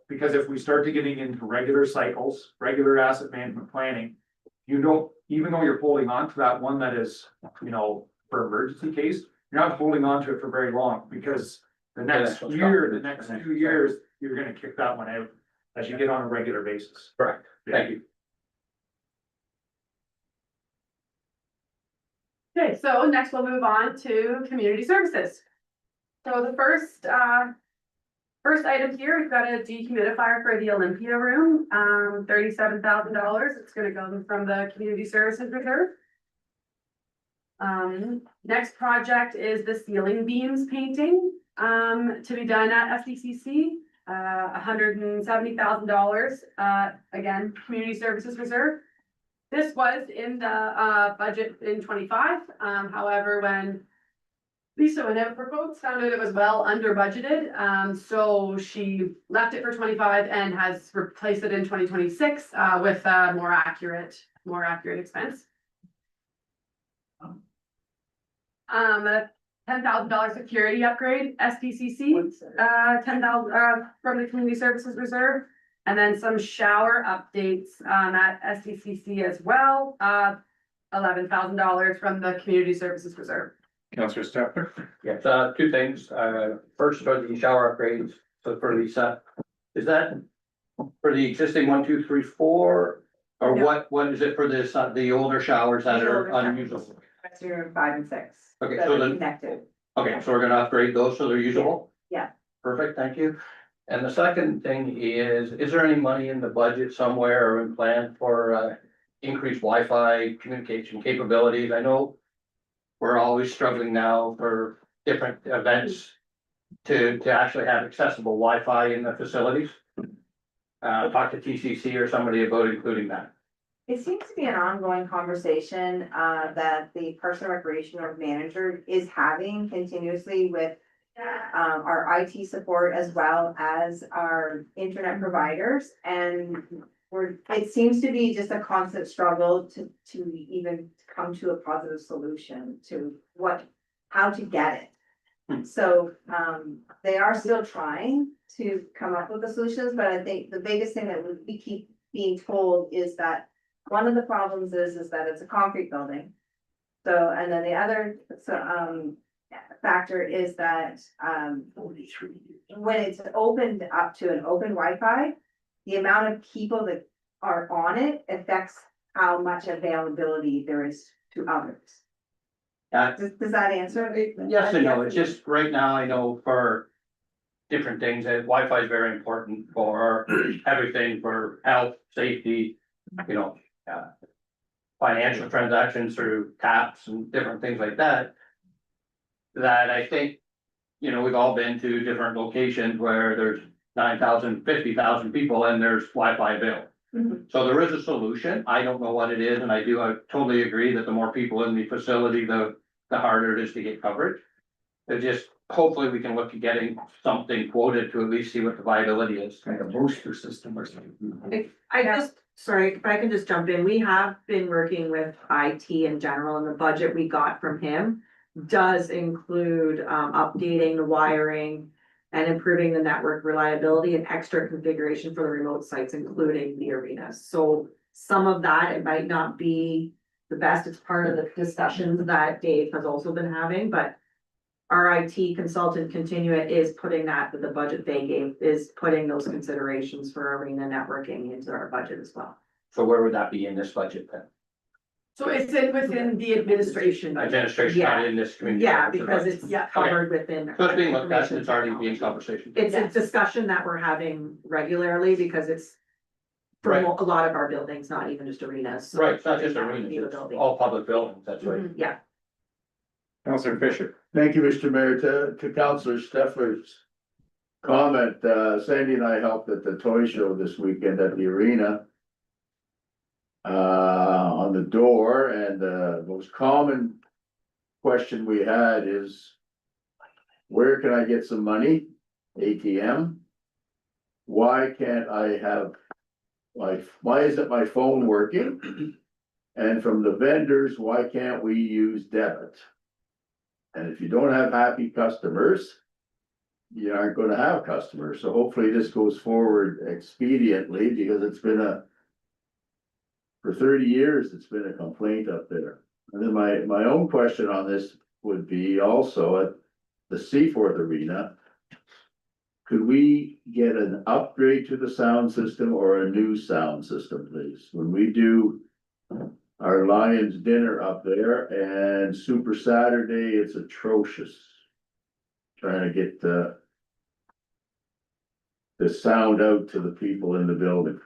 Because if we start to getting into regular cycles, regular asset management planning. You don't, even though you're holding on to that one that is, for emergency case, you're not holding on to it for very long, because. The next year, the next 2 years, you're gonna kick that one out as you get on a regular basis. Correct, thank you. Okay, so next we'll move on to community services. So the first item here, we've got a dehumidifier for the Olympia room, $37,000. It's gonna go from the community services reserve. Next project is the ceiling beams painting, to be done at SDCC, $170,000, again, community services reserve. This was in the, budget in 25, however, when Lisa went out for quotes, found out it was well under budgeted, so she left it for 25 and has replaced it in 2026, with a more accurate expense. A $10,000 security upgrade, SDCC, $10,000, from the community services reserve. And then some shower updates, at SDCC as well, $11,000 from the community services reserve. Counselor Stepler? Yes, two things. First for the shower upgrades, so for Lisa, is that for the existing 1, 2, 3, 4? Or No. what is it for this, the older showers that are unusable? Restroom 5 and 6. Okay, that so are then- Connected. Okay, so we're gonna upgrade those so they're usable? Yeah. Perfect, thank you. And the second thing is there any money in the budget somewhere or in plan for increased Wi-Fi communication capabilities? I know we're always struggling now for different events to actually have accessible Wi-Fi in the facilities. Talk to TCC or somebody about including that. It seems to be an ongoing conversation that the Parks and Recreation Manager is having continuously with our IT support as well as our internet providers. And it seems to be just a constant struggle to even come to a positive solution to how to get it. So they are still trying to come up with the solutions, but I think the biggest thing that we keep being told is that one of the problems is that it's a concrete building. So, and then the other, factor is that, when it's opened up to an open Wi-Fi, the amount of people that are on it affects how much availability there is to others. Does that answer? Yes and no, it's just right now, I know for different things, that Wi-Fi is very important for everything, for health, safety, financial transactions through taps and different things like that. That I think, we've all been to different locations where there's 9,000, 50,000 people and there's Wi-Fi available. Mhm. So there is a solution. I don't know what it is, and I totally agree that the more people in the facility, the harder it is to get coverage. It just, hopefully we can look at getting something quoted to at least see what the viability is. Like a booster system or something. Sorry, if I can just jump in, we have been working with IT in general, and the budget we got from him does include updating the wiring and improving the network reliability and extra configuration for the remote sites, including the arenas. So some of that, it might not be the best, it's part of the discussions that Dave has also been having, but our IT consultant Continuit is putting that with the budget they gave, is putting those considerations for arena networking into our budget as well. So where would that be in this budget then? So it's within the administration. Administration, not in this community. Yeah, because it's Yeah. covered within. So it's being looked at, it's already being conversation. It's a Yes. discussion that we're having regularly because it's for Right. a lot of our buildings, not even just arenas. So Right, it's not just Yeah, arenas, the it's building. all public buildings, that's right. Mhm, Yeah. Counselor Fisher? Thank you, Mr. Mayor. To Councillor Steffler's comment, Sandy and I helped at the toy show this weekend at the arena. On the door, and the most common question we had is, where can I get some money? ATM? Why can't I have why isn't my phone working? And from the vendors, why can't we use debit? And if you don't have happy customers, you aren't gonna have customers, so hopefully this goes forward expediently, because it's been for 30 years, it's been a complaint up there. And then my own question on this would be also at the Seaforth Arena. Could we get an upgrade to the sound system or a new sound system, please? When we do our Lions dinner up there and Super Saturday, it's atrocious. Trying to get the sound out to the people in the building.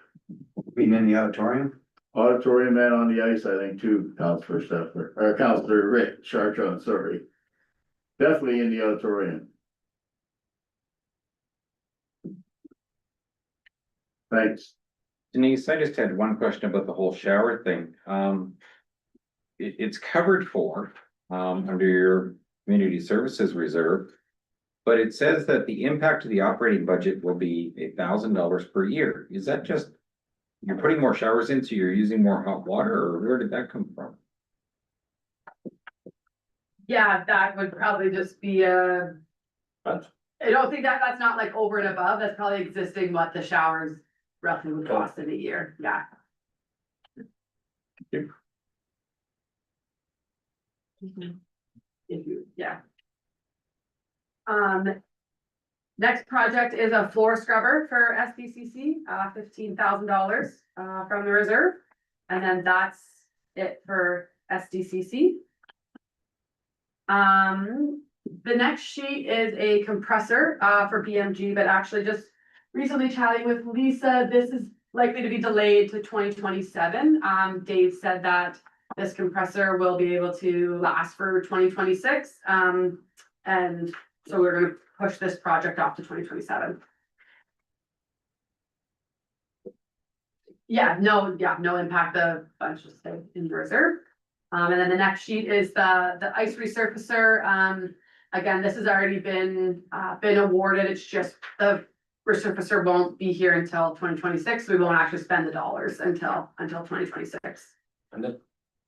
Being in the auditorium? Auditorium and on the ice, I think too, Counselor Steffer, or Counselor Rick Chartron, sorry. Definitely in the auditorium. Thanks. Denise, I just had one question about the whole shower thing. It's covered for, under your community services reserve. But it says that the impact of the operating budget will be $1,000 per year. Is that just, you're putting more showers in, so you're using more hot water, or where did that come from? Yeah, that would probably just be a. What? I don't think that's not like over and above, that's probably existing what the showers roughly would cost in a year, yeah. If you, yeah. Next project is a floor scrubber for SDCC, $15,000 from the reserve. And then that's it for SDCC. The next sheet is a compressor for BMG, but actually just recently chatting with Lisa, this is likely to be delayed to 2027. Dave said that this compressor will be able to last for 2026. And so we're gonna push this project off to 2027. No impact, the bunch will stay in reserve. And then the next sheet is the ice resurfacer. Again, this has already been awarded, it's just the resurfacer won't be here until 2026, so we won't actually spend the dollars until 2026. And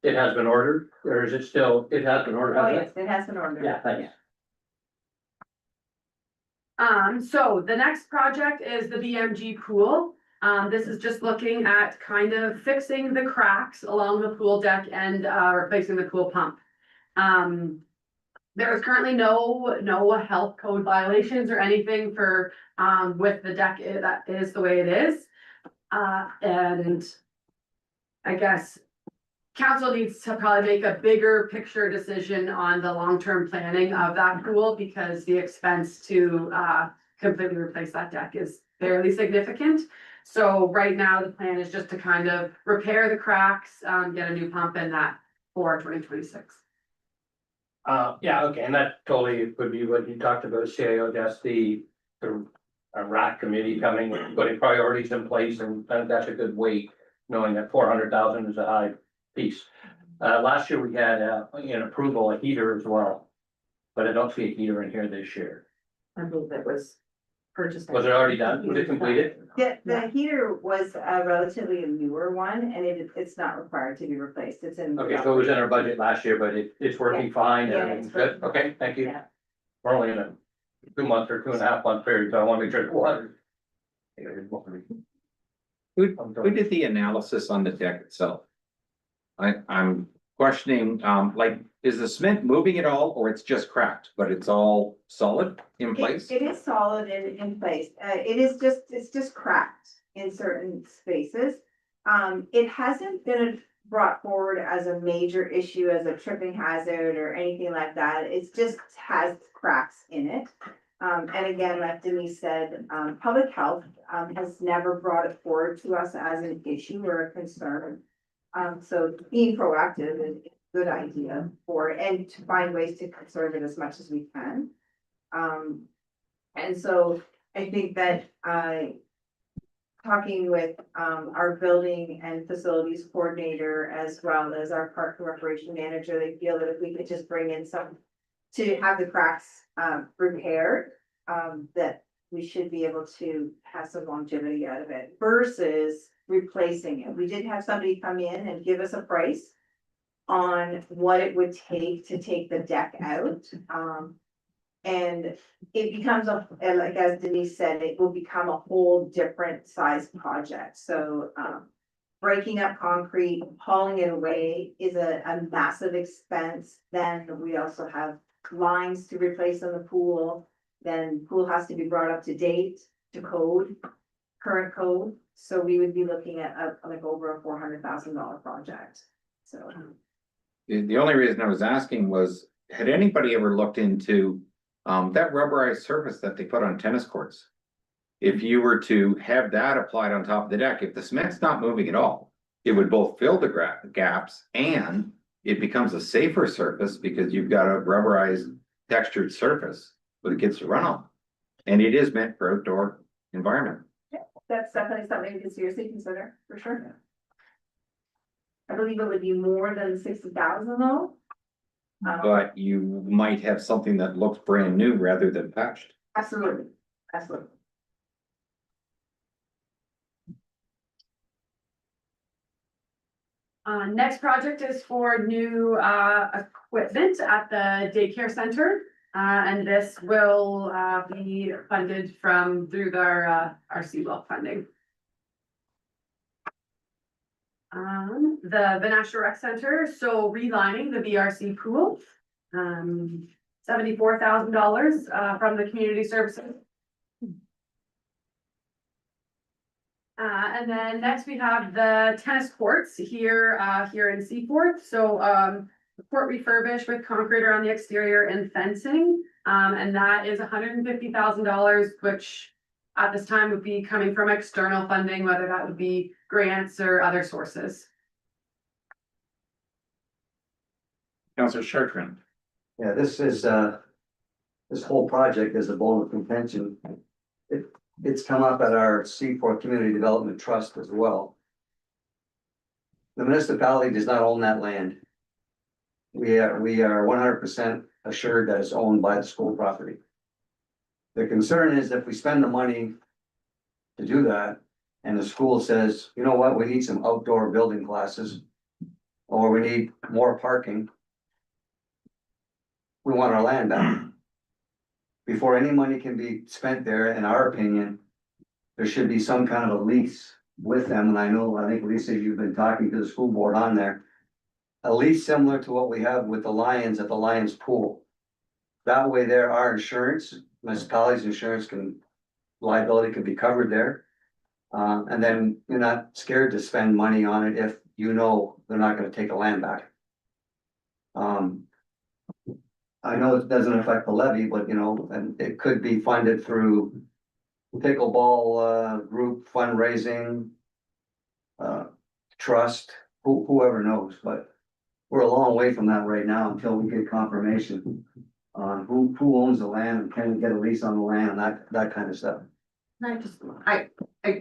it has been ordered, or is it still, it has been ordered? Oh, hasn't yes, it has been ordered. Yeah, thanks. So the next project is the BMG pool. This is just looking at kind of fixing the cracks along the pool deck and replacing the pool pump. There is currently no health code violations or anything for with the deck, that is the way it is. And I guess council needs to probably make a bigger picture decision on the long-term planning of that pool, because the expense to completely replace that deck is fairly significant. So right now, the plan is just to kind of repair the cracks, get a new pump in that for 2026. Yeah, okay, and that totally would be what you talked about, CAO, that's the RAC committee coming, and putting priorities in place, and that's a good way, knowing that 400,000 is a high piece. Last year we had, in approval, a heater as well, but I don't see a heater in here this year. I believe it was purchased. Was it already done? Was it completed? The heater was a relatively newer one, and it's not required to be replaced, it's in. Okay, so it was in our budget last year, but it's working fine, Yeah, everything's it's good, working okay, thank you. Yeah. We're only in a 2 month or 2.5 month period, so I wanna make sure the water. Who did the analysis on the deck itself? I'm questioning, like, is the cement moving at all, or it's just cracked, but it's all solid in place? It is solid and in place. It's just cracked in certain spaces. It hasn't been brought forward as a major issue, as a tripping hazard or anything like that. It just has cracks in it. And again, like Denise said, public health, has never brought it forward to us as an issue or a concern. So being proactive is a good idea for it, and to find ways to conserve it as much as we can. And so I think that talking with our building and facilities coordinator, as well as our park and recreation manager, they feel that if we could just bring in some to have the cracks repaired, that we should be able to have some longevity out of it versus replacing it. We did have somebody come in and give us a price on what it would take to take the deck out. And it becomes and like as Denise said, it will become a whole different size project, so, breaking up concrete, hauling it away is a massive expense. Then we also have lines to replace in the pool. Then pool has to be brought up to date to code, current code. So we would be looking at like over a $400,000 project, so. The only reason I was asking was, had anybody ever looked into that rubberized surface that they put on tennis courts? If you were to have that applied on top of the deck, if the cement's not moving at all, it would both fill the gaps and it becomes a safer surface because you've got a rubberized textured surface for the kids to run on. And it is meant for outdoor environment. That's definitely something you can seriously consider, for sure. I believe it would be more than 60,000 though. But you might have something that looks brand new rather than patched. Absolutely, absolutely. Next project is for new equipment at the daycare center. And this will be funded through our CWEL funding. The Vanasha Rec Center, so relining the BRC pool. $74,000 from the community services. And then next we have the tennis courts here in Seaforth. So the court refurbished with concrete around the exterior and fencing. And that is $150,000, which at this time would be coming from external funding, whether that would be grants or other sources. Councilor Chartrand. Yeah, this whole project is a bone of contention. It's come up at our Seaforth Community Development Trust as well. The municipality does not own that land. We are 100% assured that it's owned by the school property. The concern is if we spend the money to do that, and the school says, you know what, we need some outdoor building classes, or we need more parking, we want our land back. Before any money can be spent there, in our opinion, there should be some kind of a lease with them, and I think Lisa, you've been talking to the school board on there. A lease similar to what we have with the Lions at the Lions pool. That way there, our insurance, municipality's insurance liability can be covered there. And then you're not scared to spend money on it if you know they're not gonna take the land back. I know it doesn't affect the levy, but and it could be funded through pickleball group fundraising. Trust, whoever knows, but we're a long way from that right now until we get confirmation on who owns the land and can we get a lease on the land and that kind of stuff.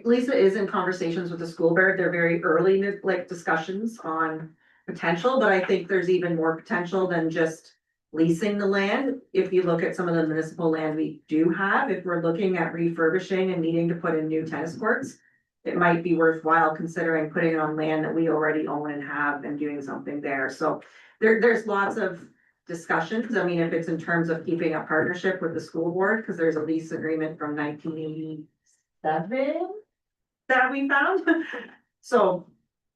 Lisa is in conversations with the school board. They're very early, like discussions on potential, but I think there's even more potential than just leasing the land. If you look at some of the municipal land we do have, if we're looking at refurbishing and needing to put in new tennis courts, it might be worthwhile considering putting it on land that we already own and have and doing something there. So there's lots of discussions. I mean, if it's in terms of keeping a partnership with the school board, because there's a lease agreement from 1987 that we found. So,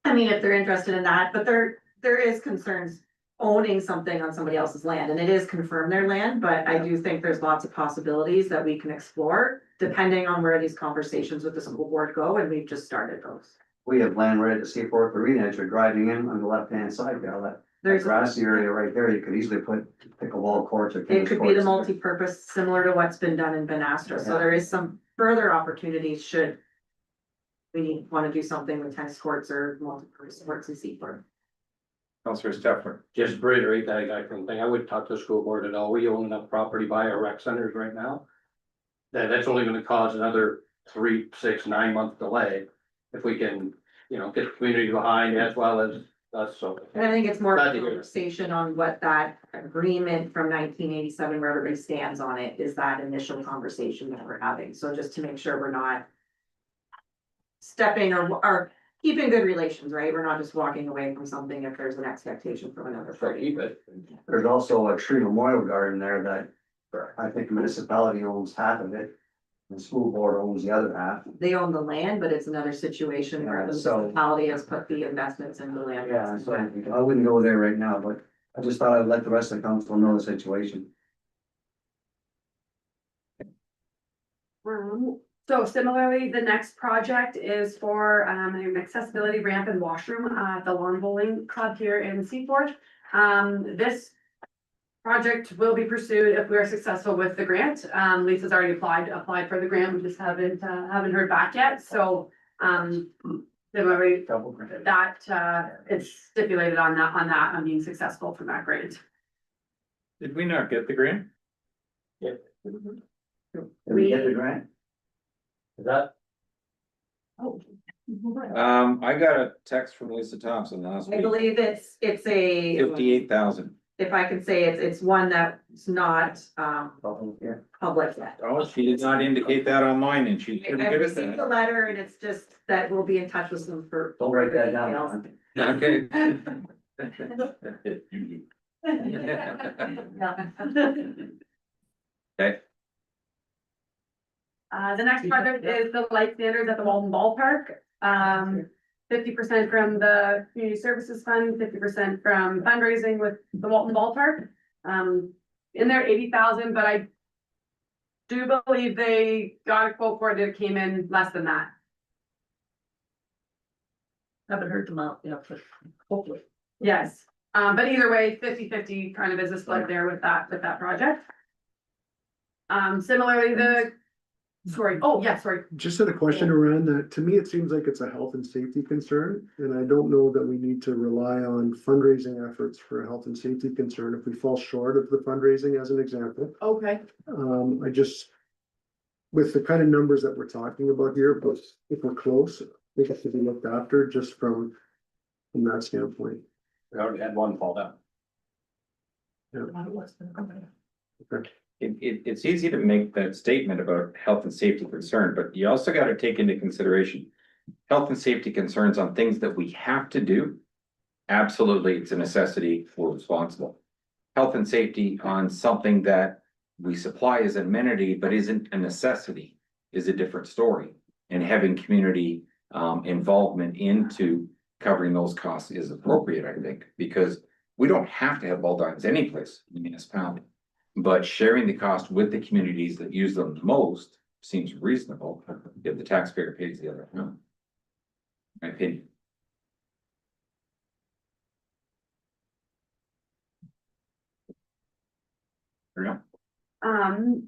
I mean, if they're interested in that, but there is concerns owning something on somebody else's land, and it is confirmed their land, but I do think there's lots of possibilities that we can explore depending on where these conversations with the school board go, and we've just started those. We have land right at the Seaforth Arena as you're driving in on the left-hand side there, that There's, grassy area right there, you could easily put pickleball courts or it tennis could be the courts. multi-purpose, similar to what's been done in Ben Astra, so there is some further opportunities should we want to do something with tennis courts or multi-purpose courts in Seaforth. Councilor Stefan. Just to reiterate that exact same thing, I wouldn't talk to the school board at all, we own enough property by our rec centers right now. That's only gonna cause another 3, 6, 9 month delay, if we can, get the community behind as well as us, so. And I think it's more of Glad a to hear it. conversation on what that agreement from 1987, where everybody stands on it, is that initial conversation that we're having. So just to make sure we're not stepping or keeping good relations, right? We're not just walking away from something if there's an expectation from another So party. keep it. There's also a tree memorial garden there that I think the municipality owns half of it. The school board owns the other half. They own the land, but it's another situation where the Yeah, so- municipality has put the investments in the land. Yeah, so I wouldn't go there right now, but I just thought I'd let the rest of the council know the situation. So similarly, the next project is for an accessibility ramp and washroom at the lawn bowling club here in Seaport. This project will be pursued if we are successful with the grant. Lisa's already applied for the grant, we just haven't heard back yet, so similarly, that it's stipulated on being successful for that grant. Did we not get the grant? Did we get the grant? Is that, I got a text from Lisa Thompson last I week, believe it's a. 58,000. If I can say it's one that's not Yeah. public yet. Oh, she did not indicate that on mine and she's pretty I good at received the that. letter and it's just that we'll be in touch with them for. Don't write that details. down. Okay. Okay, The next project is the light standards at the Walton Ballpark. 50% from the community services fund, 50% from fundraising with the Walton Ballpark. In there 80,000, but I do believe they got a quote for it that came in less than that. Haven't heard them out, yeah, but hopefully. Yes, but either way, 50-50 kind of is a split there with that project. Similarly, sorry. Just had a question around that. To me, it seems like it's a health and safety concern, and I don't know that we need to rely on fundraising efforts for a health and safety concern if we fall short of the fundraising, as an example. Okay. I just, with the kind of numbers that we're talking about here, but if we're close, I think it should be looked after just from that standpoint. we already had one fall down. it's easy to make that statement about health and safety concern, but you also gotta take into consideration. Health and safety concerns on things that we have to do. Absolutely, it's a necessity, we're responsible. Health and safety on something that we supply as an amenity, but isn't a necessity, is a different story. And having community involvement into covering those costs is appropriate, I think, because we don't have to have ball diamonds anyplace in the municipality. But sharing the cost with the communities that use them the most seems reasonable if the taxpayer pays the other half. My opinion.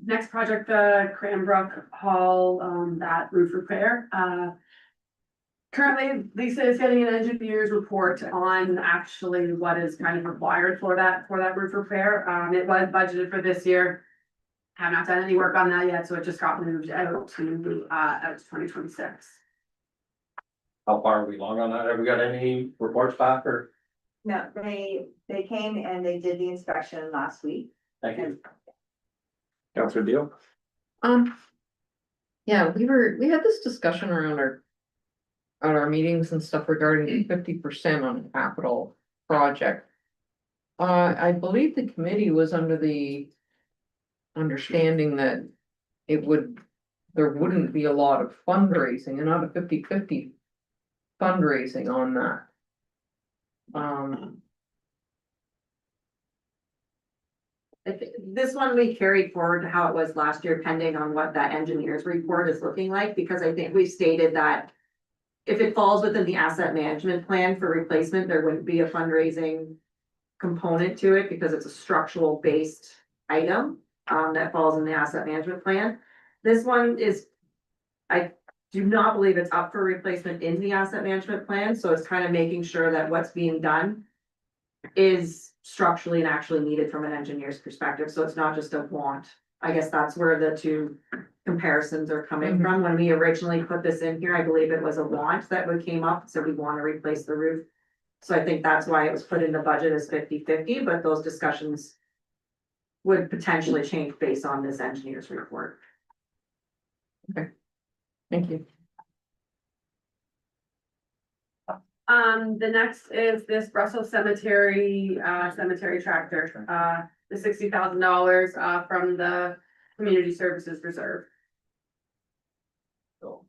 Next project, the Cranbrook Hall, that roof repair, currently Lisa is getting an engineer's report on actually what is kind of required for that roof repair. It was budgeted for this year. Have not done any work on that yet, so it just got moved out to 2026. How far are we along on that? Have we got any reports back or? No, they came and they did the inspection last week. Thank you. Counselor Deal? Yeah, we had this discussion around our meetings and stuff regarding 50% on a capital project. I believe the committee was under the understanding that there wouldn't be a lot of fundraising and not a 50-50 fundraising on that. This one we carried forward to how it was last year, pending on what that engineer's report is looking like, because I think we stated that. If it falls within the asset management plan for replacement, there wouldn't be a fundraising component to it because it's a structural based item that falls in the asset management plan. This one is, I do not believe it's up for replacement in the asset management plan, so it's kind of making sure that what's being done is structurally and actually needed from an engineer's perspective, so it's not just a want. I guess that's where the two comparisons are coming from. When we originally put this in here, I believe it was a want that came up, so we want to replace the roof. So I think that's why it was put in the budget as 50-50, but those discussions would potentially change based on this engineer's report. Thank you. The next is this Brussels Cemetery, cemetery tractor. the $60,000 from the community services reserve. So,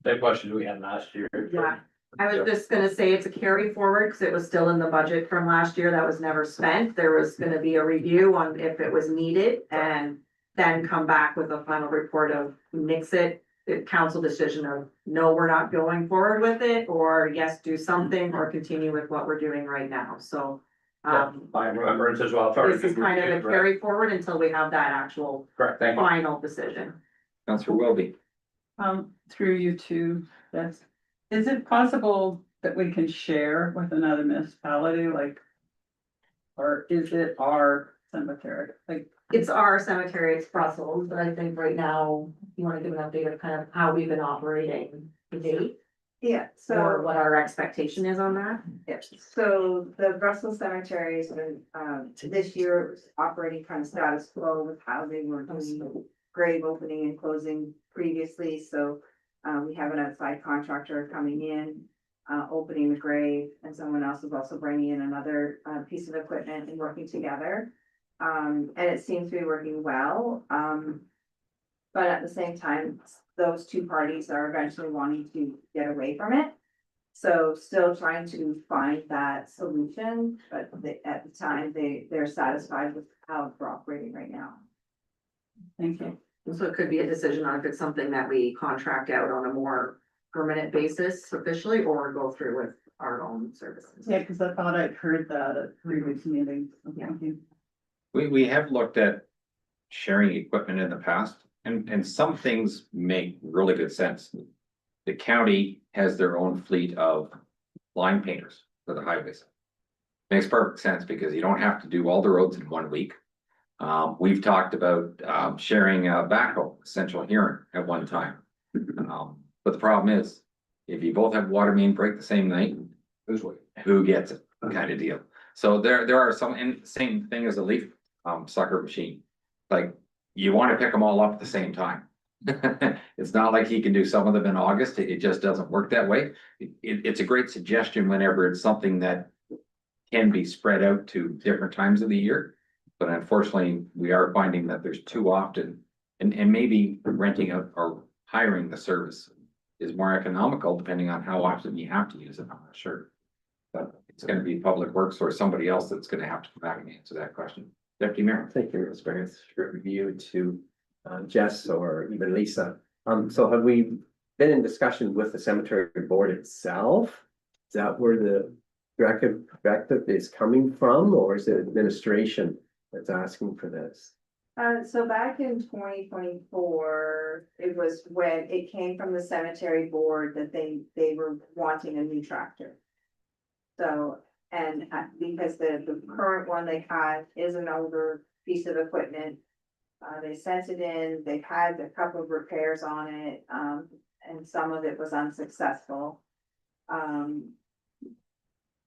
same question we had last year. Yeah. I was just gonna say it's a carry forward, cause it was still in the budget from last year that was never spent. There was gonna be a review on if it was needed and then come back with a final report of nix it. The council decision of, no, we're not going forward with it, or yes, do something, or continue with what we're doing right now, so. By remembrance as well. This is kind of a carry forward until we have that actual Correct, thank you. final decision. Counselor Wilby. Through you two, that's, is it possible that we can share with another municipality, like? Or is it our cemetery, like, It's our cemetery, it's Brussels, but I think right now, you wanna give an update of kind of how we've been operating to date? Yeah, Or so, what our expectation is on that? yes, so the Brussels Cemetery has been, this year it was operating kind of status quo with how they were doing grave opening and closing previously, so. We have an outside contractor coming in, opening the grave, and someone else is also bringing in another, piece of equipment and working together. And it seems to be working well, but at the same time, those two parties are eventually wanting to get away from it. So still trying to find that solution, but at the time, they're satisfied with how we're operating right now. thank you. So it could be a decision on if it's something that we contract out on a more permanent basis officially, or go through with our own services. Yeah, cause I thought I'd heard that at previous meetings, so thank you. We have looked at sharing equipment in the past, and some things make really good sense. The county has their own fleet of line painters for the highways. Makes perfect sense because you don't have to do all the roads in 1 week. We've talked about sharing a backhoe, essential hearing at one time. But the problem is, if you both have water main break the same night, who gets it, kind of deal. So there are some, and same thing as a leaf sucker machine. Like, you want to pick them all up at the same time. It's not like he can do some of them in August, it just doesn't work that way. It's a great suggestion whenever it's something that can be spread out to different times of the year. But unfortunately, we are finding that there's too often, and maybe renting out or hiring the service is more economical depending on how often you have to use it, I'm not sure. But it's gonna be Public Works or somebody else that's gonna have to come back and answer that question. Deputy Mayor. Thank you, Ms. Burns, for review to Jess or even Lisa. So have we been in discussion with the cemetery board itself? Is that where the directive is coming from, or is it administration that's asking for this? So back in 2024, it was when it came from the cemetery board that they were wanting a new tractor. So, and because the current one they had is an older piece of equipment. They sent it in, they've had a couple of repairs on it, and some of it was unsuccessful.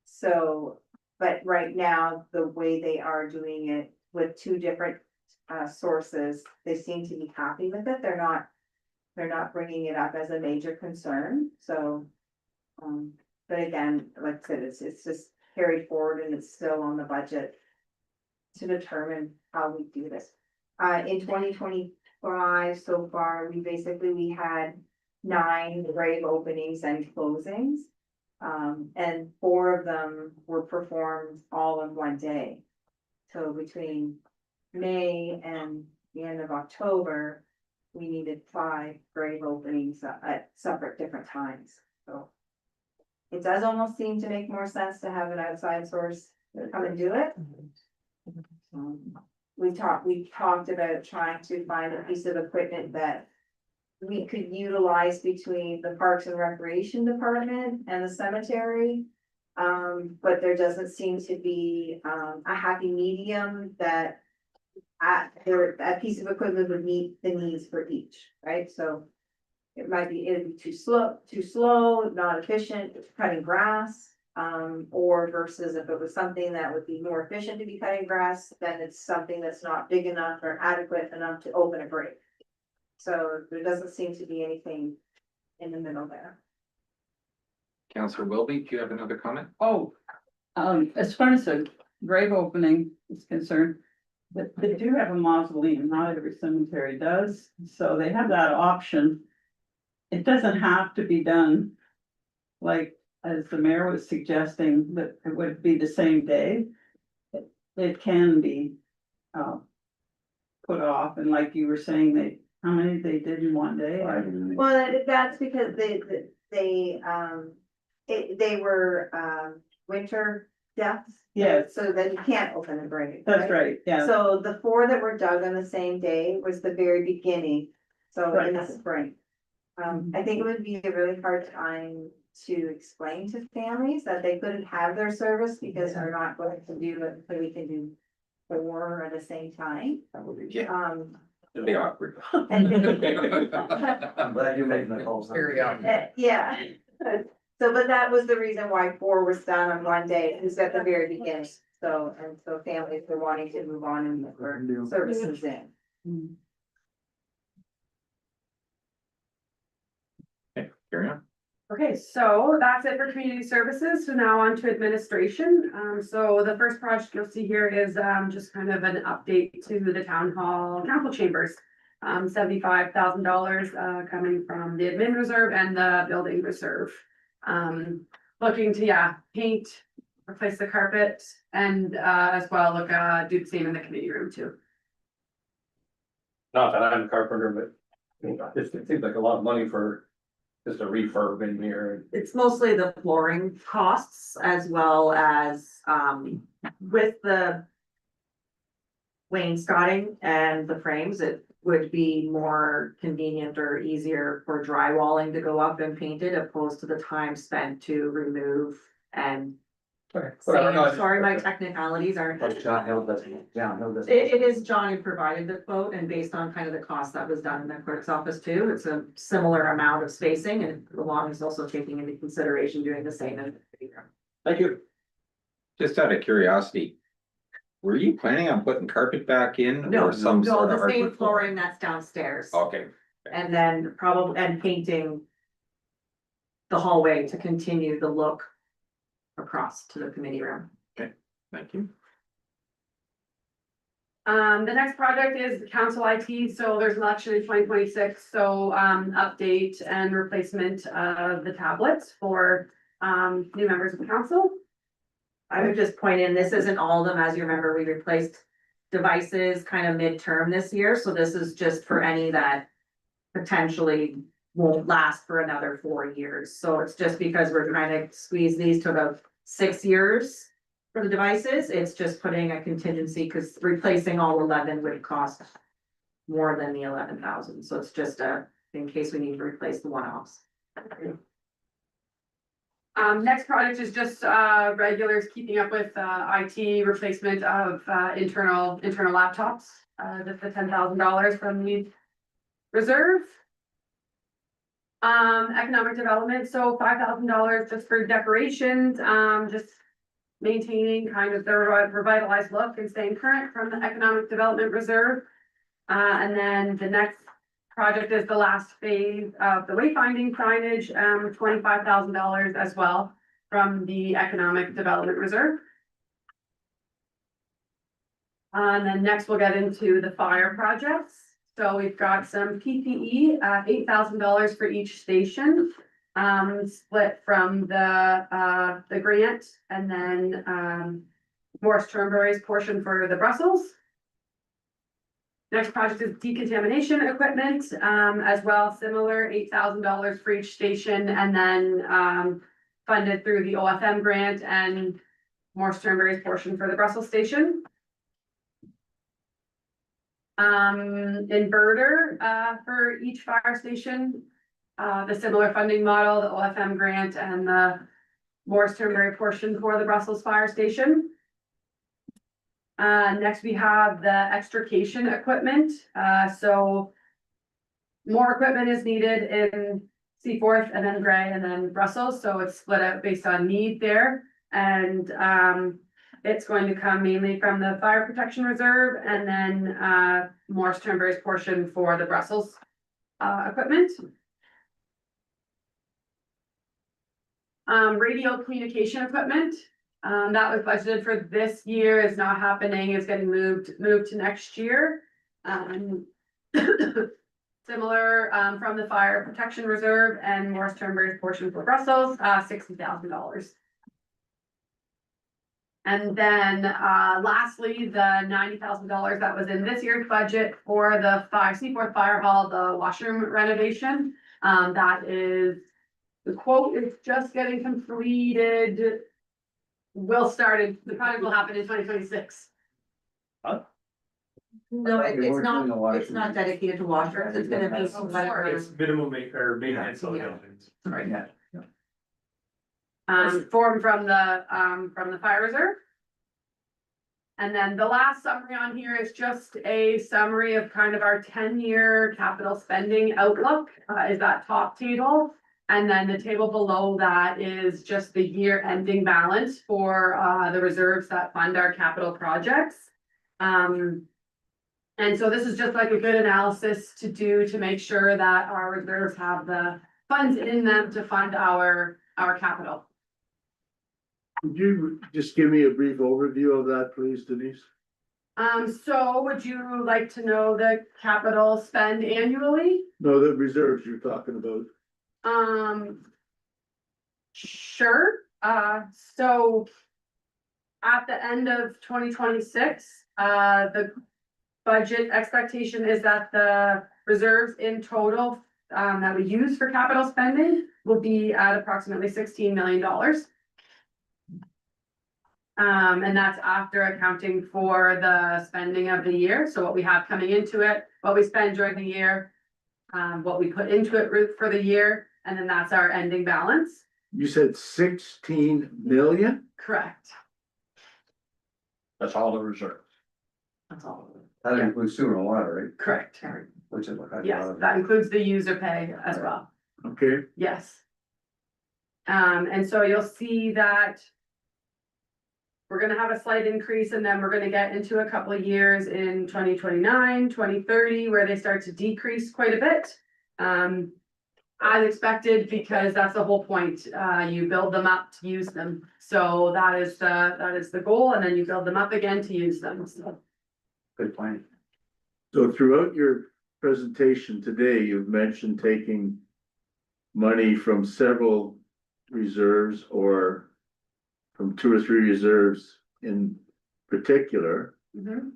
So, but right now, the way they are doing it with two different sources, they seem to be happy with it. They're not bringing it up as a major concern, so. But again, like I said, it's just carried forward and it's still on the budget to determine how we do this. In 2025 so far, we had 9 grave openings and closings. And 4 of them were performed all in one day. So between May and the end of October, we needed 5 grave openings at separate different times, so. It does almost seem to make more sense to have an outside source come and do it. We talked about trying to find a piece of equipment that we could utilize between the Parks and Recreation Department and the cemetery. But there doesn't seem to be a happy medium that that piece of equipment would meet the needs for each, right? So it'd be too slow, not efficient, cutting grass. Or versus if it was something that would be more efficient to be cutting grass, then it's something that's not big enough or adequate enough to open a grave. So there doesn't seem to be anything in the middle there. Councillor Wilby, do you have another comment? Oh, as far as the grave opening is concerned, But they do have a mausoleum, not every cemetery does, so they have that option. It doesn't have to be done. Like, as the mayor was suggesting, that it would be the same day. It can be, put off, and like you were saying, how many they did in one day? Well, that's because they were, winter deaths. Yes. So that you can't open and bring it. That's right, yeah. So the 4 that were dug on the same day was the very beginning, so in the spring. I think it would be a really hard time to explain to families that they couldn't have their service because we're not going to do it, so we can do 4 at the same time. It'll be awkward. I'm glad you're making the calls. Yeah. So, but that was the reason why 4 was done on one day, it was at the very beginning, so, and so families were wanting to move on and their services in. Okay, carry on. Okay, so that's it for community services. So now on to administration. So the first project you'll see here is just kind of an update to the town hall council chambers. $75,000 coming from the admin reserve and the building reserve. Looking to, paint, replace the carpet, and as well do the same in the committee room too. Not that I'm a carpenter, but it seems like a lot of money for just a refurb in here. It's mostly the flooring costs as well as, with the wainscoting and the frames, it would be more convenient or easier for drywalling to go up and paint it opposed to the time spent to remove and Okay, sand. Sorry, my technicalities aren't. John Hill doesn't, John Hill doesn't. It is John who provided the quote, and based on kind of the cost that was done in the clerk's office too, it's a similar amount of spacing, and along is also taking into consideration doing the same in the committee room. Thank you. Just out of curiosity, were you planning on putting carpet back in or some No, sort of the same hardwood flooring that's downstairs. Okay, And then and painting the hallway to continue the look across to the committee room. thank you. The next project is council IT, so there's an election in 2026, so update and replacement of the tablets for new members of council. I would just point in, this isn't all of them, as you remember, we replaced devices kind of midterm this year, so this is just for any that potentially won't last for another 4 years. So it's just because we're trying to squeeze these to about 6 years for the devices, it's just putting a contingency, because replacing all 11 would cost more than the 11,000, so it's just in case we need to replace the one-offs. Next project is just regulars keeping up with IT replacement of internal laptops. That's the $10,000 from the reserve. Economic development, so $5,000 just for decorations, just maintaining kind of their revitalized look and staying current from the economic development reserve. And then the next project is the last phase of the wayfinding signage, $25,000 as well from the economic development reserve. And then next we'll get into the fire projects. So we've got some PPE, $8,000 for each station, split from the grant, and then Morris Turnberry's portion for the Brussels. Next project is decontamination equipment, as well, similar, $8,000 for each station, and then funded through the OFM grant and Morris Turnberry's portion for the Brussels station. Inverter for each fire station, the similar funding model, the OFM grant and the Morris Turnberry portion for the Brussels fire station. Next we have the extrication equipment, so more equipment is needed in Seaforth and then Gray and then Brussels, so it's split out based on need there. And it's going to come mainly from the fire protection reserve and then Morris Turnberry's portion for the Brussels equipment. Radio communication equipment, That was budgeted for this year, is not happening, is getting moved to next year. Similar, from the Fire Protection Reserve and Morris Turnberry's portion for Brussels, $60,000. And then, lastly, the $90,000 that was in this year's budget for the Seaforth Fire Hall, the washroom renovation. That is, the quote is just getting completed. The project will happen in 2026. No, They weren't doing the water it's not dedicated to washrooms, it's gonna be. It's minimum maintenance. Yeah. Right, yeah. From the fire reserve. And then the last summary on here is just a summary of kind of our 10-year capital spending outlook, is that top table. And then the table below that is just the year ending balance for, the reserves that fund our capital projects. And so this is just like a good analysis to do to make sure that our reserves have the funds in them to fund our capital. Could you just give me a brief overview of that, please, Denise? So would you like to know the capital spend annually? No, the reserves you're talking about. Sure, so. At the end of 2026, the budget expectation is that the reserves in total, that we use for capital spending will be at approximately $16 million. And that's after accounting for the spending of the year, so what we have coming into it, what we spend during the year, what we put into it for the year, and then that's our ending balance. You said 16 million? Correct. That's all the reserves. That's all. That Yeah. includes sewer and water, right? Correct. Which is what I. Yes, that includes the user pay as well. Okay, Yes. And so you'll see that. We're gonna have a slight increase and then we're gonna get into a couple of years in 2029, 2030, where they start to decrease quite a bit. As expected, because that's the whole point. You build them up to use them. So that is the goal, and then you build them up again to use them. So Good plan. so throughout your presentation today, you've mentioned taking money from several reserves or from 2 or 3 reserves in particular. mhm.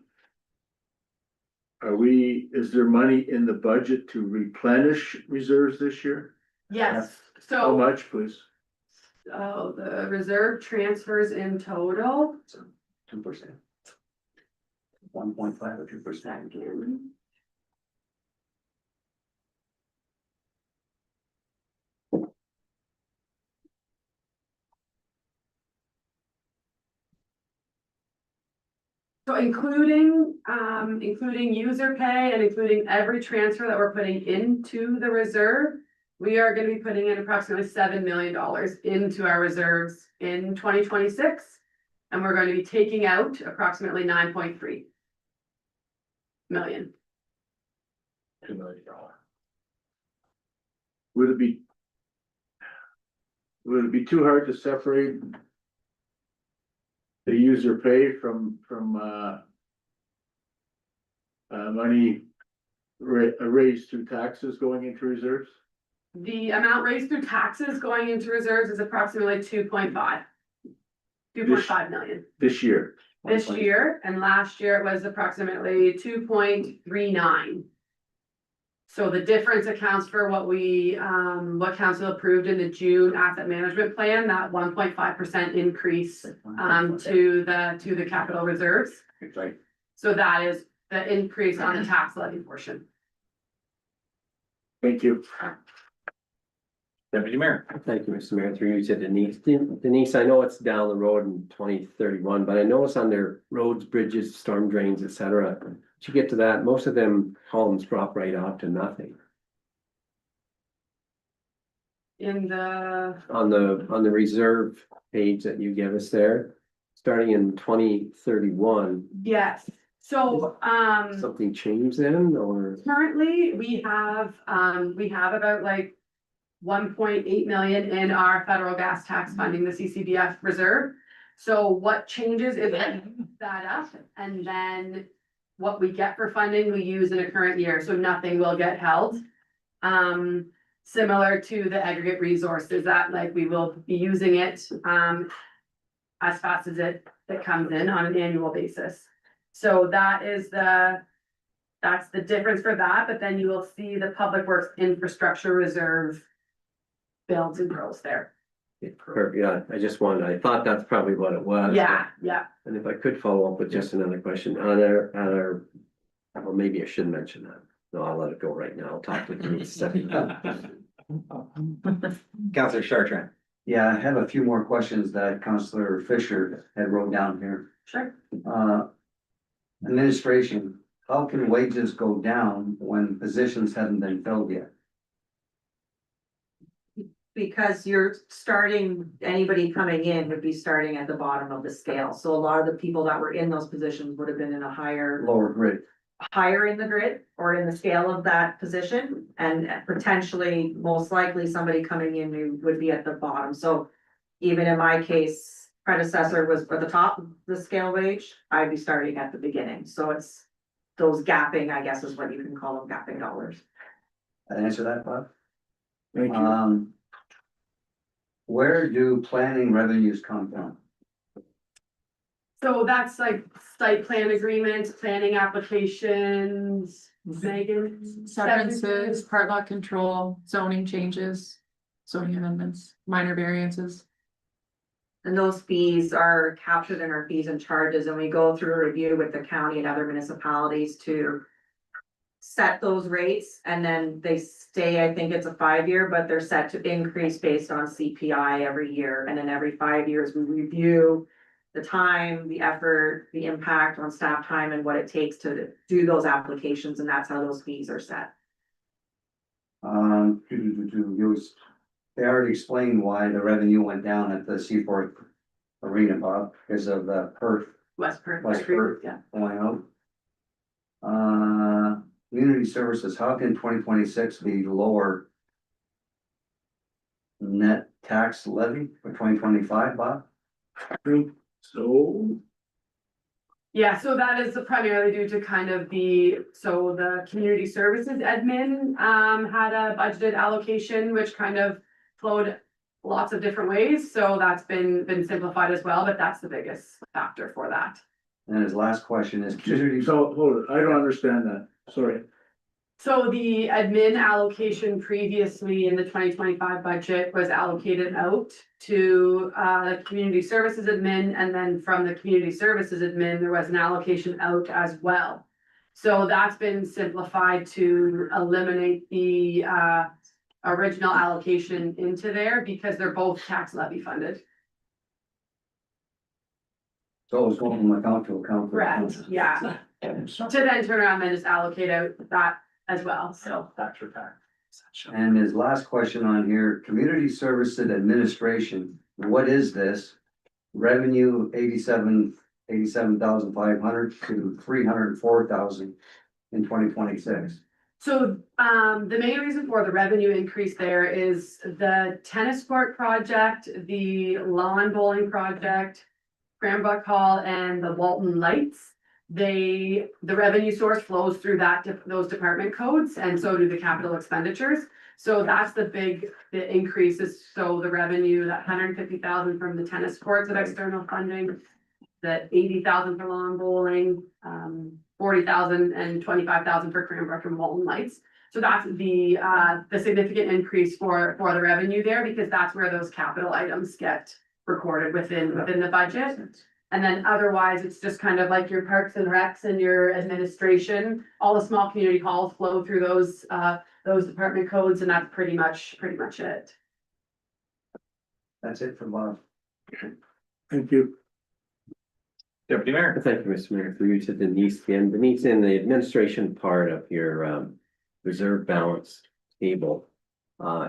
Is there money in the budget to replenish reserves this year? Yes, How so, much, please? the reserve transfers in total. 2%. 1.5 or 2%. Second. So including user pay and including every transfer that we're putting into the reserve, we are gonna be putting in approximately $7 million into our reserves in 2026. And we're going to be taking out approximately 9.3 million. $2 million. Would it be too hard to separate the user pay from money raised through taxes going into reserves? The amount raised through taxes going into reserves is approximately 2.5 million This year? this year, and last year it was approximately 2.39. So the difference accounts for what what council approved in the June asset management plan, that 1.5% increase to the capital reserves. Right. So that is the increase on the tax levy portion. Thank you. Deputy Mayor. Thank you, Mr. Mayor, through you to Denise. Denise, I know it's down the road in 2031, but I notice on their roads, bridges, storm drains, et cetera. To get to that, most of them columns drop right off to nothing. In the, On the reserve page that you give us there, starting in 2031, yes, so, something changed then, or? currently, we have about like 1.8 million in our federal gas tax funding, the CCBF reserve. So what changes is we use that up, and then what we get for funding, we use in a current year, so nothing will get held. Similar to the aggregate resources, that like we will be using it, as fast as it comes in on an annual basis. So that's the difference for that, but then you will see the Public Works Infrastructure Reserve builds and grows there. Yeah, I thought that's probably what it was. Yeah, yeah. And if I could follow up with just another question on our, well, maybe I should mention that. No, I'll let it go right now. I'll talk to you in a second. Counselor Chartrand. Yeah, I have a few more questions that Counselor Fisher had wrote down here. Sure. Administration, how can wages go down when positions haven't been filled yet? Because you're starting, anybody coming in would be starting at the bottom of the scale. So a lot of the people that were in those positions would have been in a Lower grid. higher in the grid or in the scale of that position. And potentially, most likely, somebody coming in who would be at the bottom. So even in my case, predecessor was at the top of the scale wage, I'd be starting at the beginning. So it's those gapping, I guess is what you can call them, gapping dollars. That answer that, Bob? Thank you. Where do planning revenues come from? So that's like site plan agreements, planning applications, Megan. Severances, part lot control, zoning changes, zoning amendments, minor variances. And those fees are captured in our fees and charges, and we go through a review with the county and other municipalities to set those rates, and then they stay, I think it's a 5-year, but they're set to increase based on CPI every year. And then every 5 years, we review the time, the effort, the impact on staff time and what it takes to do those applications, and that's how those fees are set. They already explained why the revenue went down at the Seaport Arena, Bob, because of the perf West Perth. West Perth. Yeah. going out. Community services, how can 2026 be lower net tax levy for 2025, Bob? So, Yeah, so that is primarily due to kind of the community services admin, had a budgeted allocation, which kind of flowed lots of different ways. So that's been simplified as well, but that's the biggest factor for that. And his last question is community. So, hold it, I don't understand that, sorry. So the admin allocation previously in the 2025 budget was allocated out to the community services admin, and then from the community services admin, there was an allocation out as well. So that's been simplified to eliminate the original allocation into there because they're both tax levy funded. So it's going from account to account. to account. Correct, yeah. To then turn around and just allocate out that as well, so. Tax or tax. And his last question on here, community services administration, what is this? Revenue 87,500 to 304,000 in 2026. So, the main reason for the revenue increase there is the tennis court project, the lawn bowling project, Cranbrook Hall and the Walton Lights. The revenue source flows through those department codes, and so do the capital expenditures. So that's the increase is, so the revenue, that 150,000 from the tennis courts of external funding, that 80,000 for lawn bowling, 40,000 and 25,000 for Cranbrook and Walton Lights. So that's the significant increase for the revenue there, because that's where those capital items get recorded within the budget. And then otherwise, it's just kind of like your parks and recs and your administration, all the small community halls flow through those department codes, and that's pretty much it. That's it for Bob. thank you. Deputy Mayor. Thank you, Mr. Mayor, through you to Denise again. Denise, in the administration part of your reserve balance table,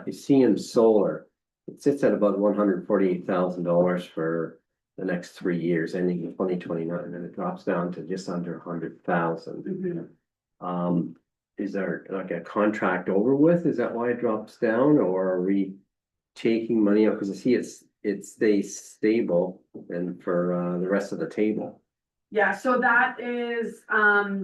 you see in solar, it sits at about $148,000 for the next 3 years, ending in 2029, and it drops down to just under 100,000. Is there like a contract over with? Is that why it drops down, or are we taking money out? Because I see it stays stable and for the rest of the table? Yeah, so that is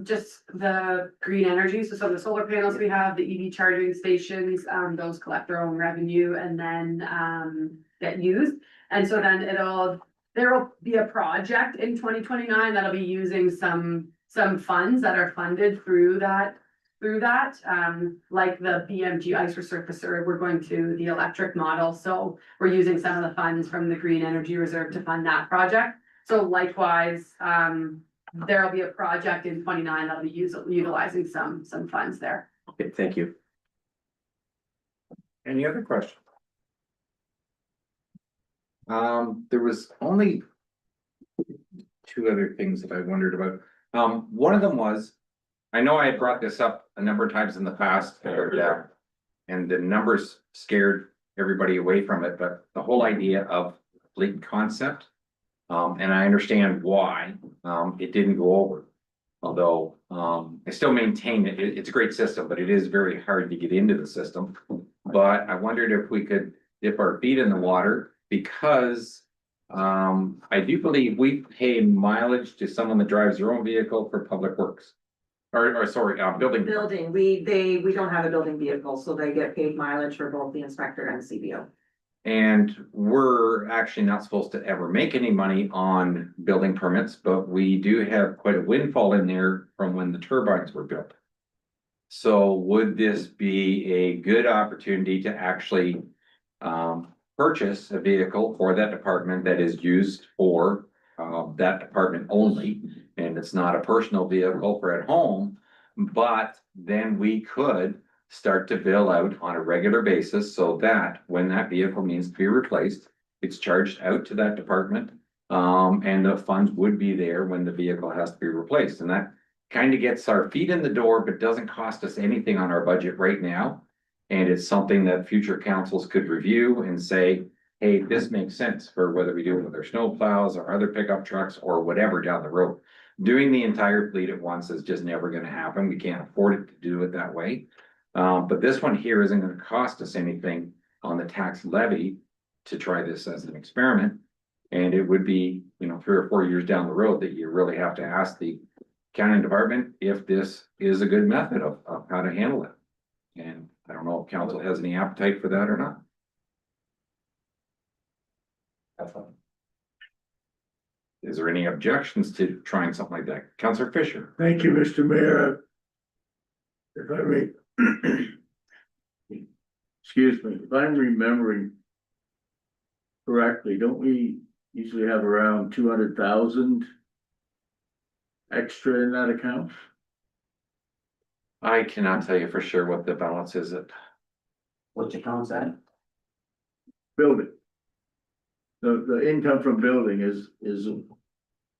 just the green energy, so some of the solar panels we have, the EV charging stations, those collect their own revenue and then get used. And so then there will be a project in 2029 that'll be using some funds that are funded through that. Like the BMG ice resurfacer, we're going to the electric model, so we're using some of the funds from the Green Energy Reserve to fund that project. So likewise, there'll be a project in 29 that'll be utilizing some funds there. Okay, thank you. Any other questions? There was only two other things that I wondered about. One of them was, I know I had brought this up a number of times in the past, and the numbers scared everybody away from it, but the whole idea of fleet concept. And I understand why, it didn't go over. Although, I still maintain it, it's a great system, but it is very hard to get into the system. But I wondered if we could dip our feet in the water because, I do believe we pay mileage to someone that drives their own vehicle for public works. Or sorry, building. Building, we don't have a building vehicle, so they get paid mileage for both the inspector and the CBO. And we're actually not supposed to ever make any money on building permits, but we do have quite a windfall in there from when the turbines were built. So would this be a good opportunity to actually purchase a vehicle for that department that is used for that department only? And it's not a personal vehicle for at home, but then we could start to bill out on a regular basis so that when that vehicle needs to be replaced, it's charged out to that department. And the funds would be there when the vehicle has to be replaced. And that kind of gets our feet in the door, but doesn't cost us anything on our budget right now. And it's something that future councils could review and say, hey, this makes sense for whether we do it with our snow plows or other pickup trucks or whatever down the road. Doing the entire fleet at once is just never gonna happen. We can't afford it to do it that way. But this one here isn't gonna cost us anything on the tax levy to try this as an experiment. And it would be, 3 or 4 years down the road that you really have to ask the accounting department if this is a good method of how to handle it. And I don't know if council has any appetite for that or not. Is there any objections to trying something like that? Councillor Fisher? Thank you, Mr. Mayor. If I may. Excuse me, if I'm remembering correctly, don't we usually have around 200,000 extra in that account? I cannot tell you for sure what the balance is at. What's account that? Building. The income from building is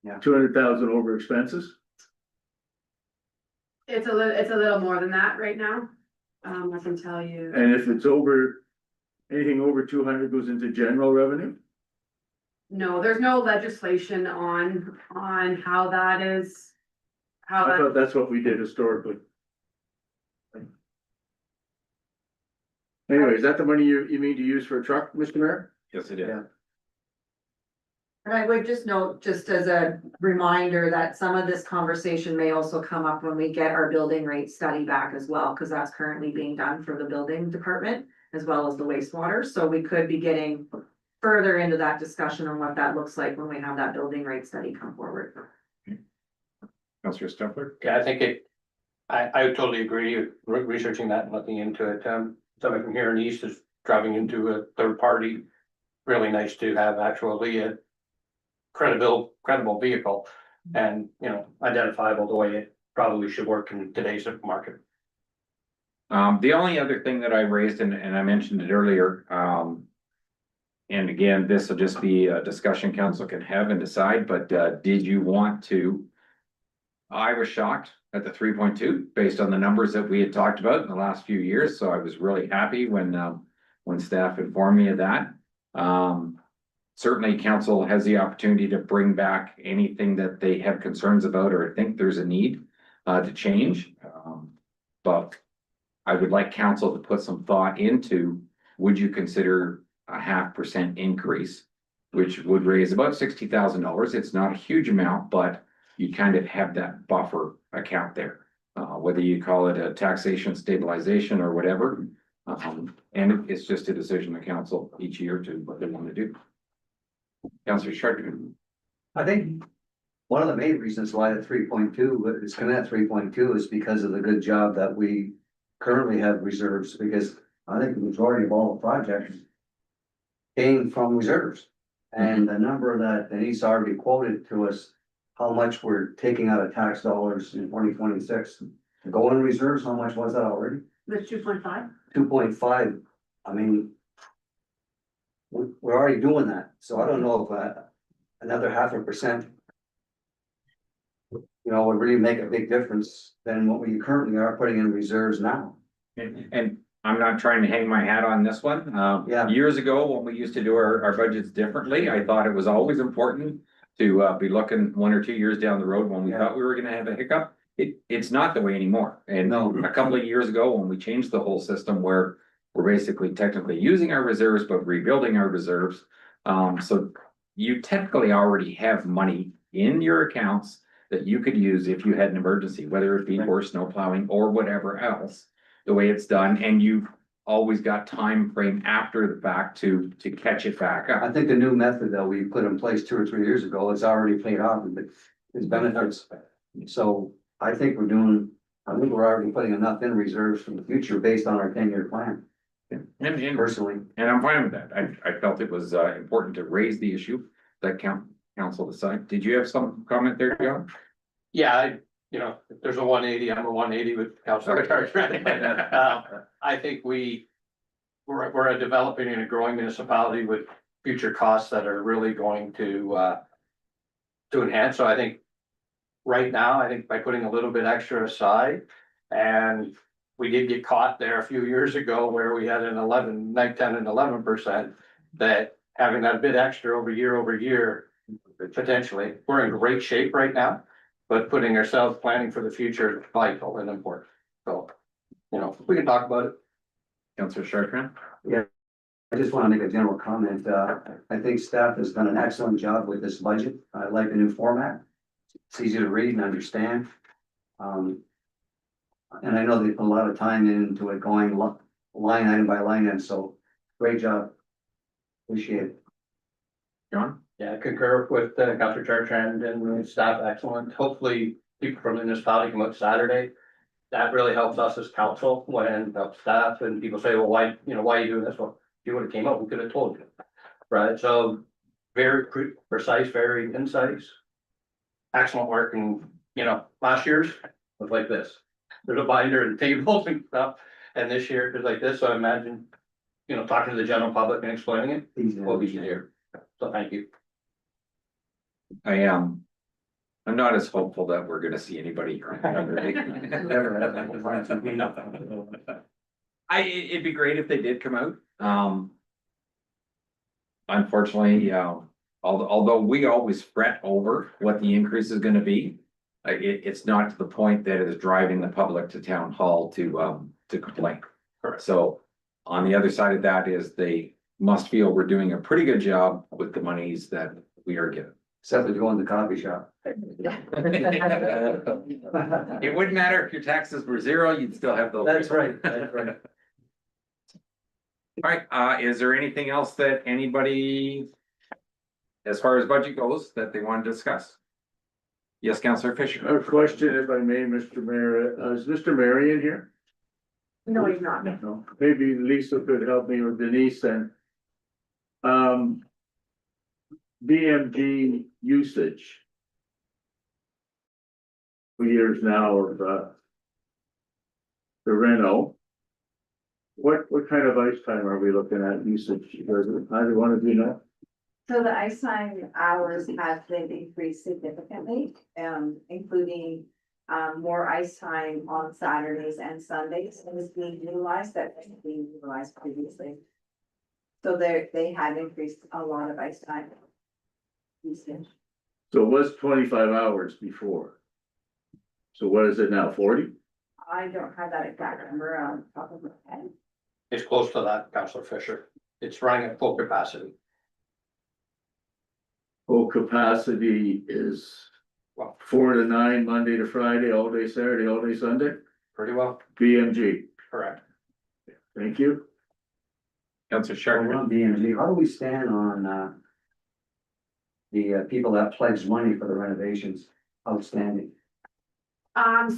Yeah. 200,000 over expenses? It's a little more than that right now. I can tell you. And if it's anything over 200 goes into general revenue? No, there's no legislation on how that is. How I that, thought that's what we did historically. Anyway, is that the money you mean to use for a truck, Mr. Mayor? Yes, it is. Yeah. And I would just note, just as a reminder, that some of this conversation may also come up when we get our building rate study back as well, because that's currently being done for the building department as well as the wastewater. So we could be getting further into that discussion on what that looks like when we have that building rate study come forward. Councillor Stempler? Yeah, I think I totally agree, researching that and looking into it. Somebody from here in the east is driving into a third party. Really nice to have actually a credible vehicle and, identifiable the way it probably should work in today's market. The only other thing that I raised, and I mentioned it earlier, and again, this will just be a discussion council can have and decide, but did you want to? I was shocked at the 3.2 based on the numbers that we had talked about in the last few years, so I was really happy when staff informed me of that. Certainly council has the opportunity to bring back anything that they have concerns about or think there's a need to change. But I would like council to put some thought into, would you consider a 0.5% increase which would raise about $60,000. It's not a huge amount, but you kind of have that buffer account there. Whether you call it a taxation stabilization or whatever. And it's just a decision the council each year to what they want to do. Councilor Chardon. I think one of the main reasons why the 3.2 is coming at 3.2 is because of the good job that we currently have reserves, because I think the majority of all the projects came from reserves. And the number that Denise already quoted to us, how much we're taking out of tax dollars in 2026. To go in reserves, how much was that already? The 2.5? 2.5, I mean. We're already doing that, so I don't know if another 0.5%. Would really make a big difference than what we currently are putting in reserves now. And I'm not trying to hang my hat on this one. Yeah. Years ago, when we used to do our budgets differently, I thought it was always important to be looking 1 or 2 years down the road when we thought we were gonna have a hiccup. It's not the way anymore. And No. a couple of years ago, when we changed the whole system where we're basically technically using our reserves, but rebuilding our reserves. So you technically already have money in your accounts that you could use if you had an emergency, whether it be for snow plowing or whatever else. The way it's done, and you've always got time frame after the fact to catch it back up. I think the new method that we put in place 2 or 3 years ago has already paid off and its benefits. So I think we're already putting enough in reserves for the future based on our 10-year plan, And personally. And I'm fine with that. I felt it was important to raise the issue that council decide. Did you have some comment there, John? Yeah, if there's a 180, I'm a 180 with Councilor Chartrand. I think we're a developing and a growing municipality with future costs that are really going to enhance. So I think right now, I think by putting a little bit extra aside, and we did get caught there a few years ago where we had 10 and 11%, that having that bit extra over year, potentially, we're in great shape right now. But putting ourselves planning for the future is vital and important. So, we can talk about it. Councilor Chartrand? I just want to make a general comment. I think staff has done an excellent job with this budget. I like the new format. It's easy to read and understand. And I know they put a lot of time into it, going line item by line item, so great job. Appreciate it. John? Yeah, I concur with Councilor Chartrand and staff, excellent. Hopefully, people from the municipality come out Saturday. That really helps us as council when staff and people say, well, why are you doing this? Well, if you would have came up, we could have told you. Right, so very precise, very concise. Excellent work, and last year's was like this. There's a binder and tables and stuff, and this year is like this, so I imagine, talking to the general public and explaining it will be easier. So thank you. I'm not as hopeful that we're gonna see anybody. It'd be great if they did come out. Unfortunately, although we always fret over what the increase is gonna be, it's not to the point that it is driving the public to town hall to complain. Correct. So on the other side of that is they must feel we're doing a pretty good job with the monies that we are given. Except if you go in the coffee shop. It wouldn't matter if your taxes were 0, you'd still have those. That's right, that's right. All right, is there anything else that anybody, as far as budget goes, that they want to discuss? Yes, Councilor Fisher. A question, if I may, Mr. Mayor, is Mr. Marion here? No, he's not. No, maybe Lisa could help me with Denise then. BMG usage. For years now of the Reno. What kind of ice time are we looking at usage? Does either one of you know? So the ice time hours have been increased significantly, including more ice time on Saturdays and Sundays is being utilized that wasn't being utilized previously. So they have increased a lot of ice time usage. So it was 25 hours before. So what is it now, 40? I don't have that exact number on top of my head. It's close to that, Councilor Fisher. It's running at full capacity. Full capacity is Well, 4 to 9, Monday to Friday, all day Saturday, all day Sunday, pretty well, BMG, correct. thank you. Counselor Well, we're Sharp. on BMG, how do we stand on, the people that pledged money for the renovations outstanding?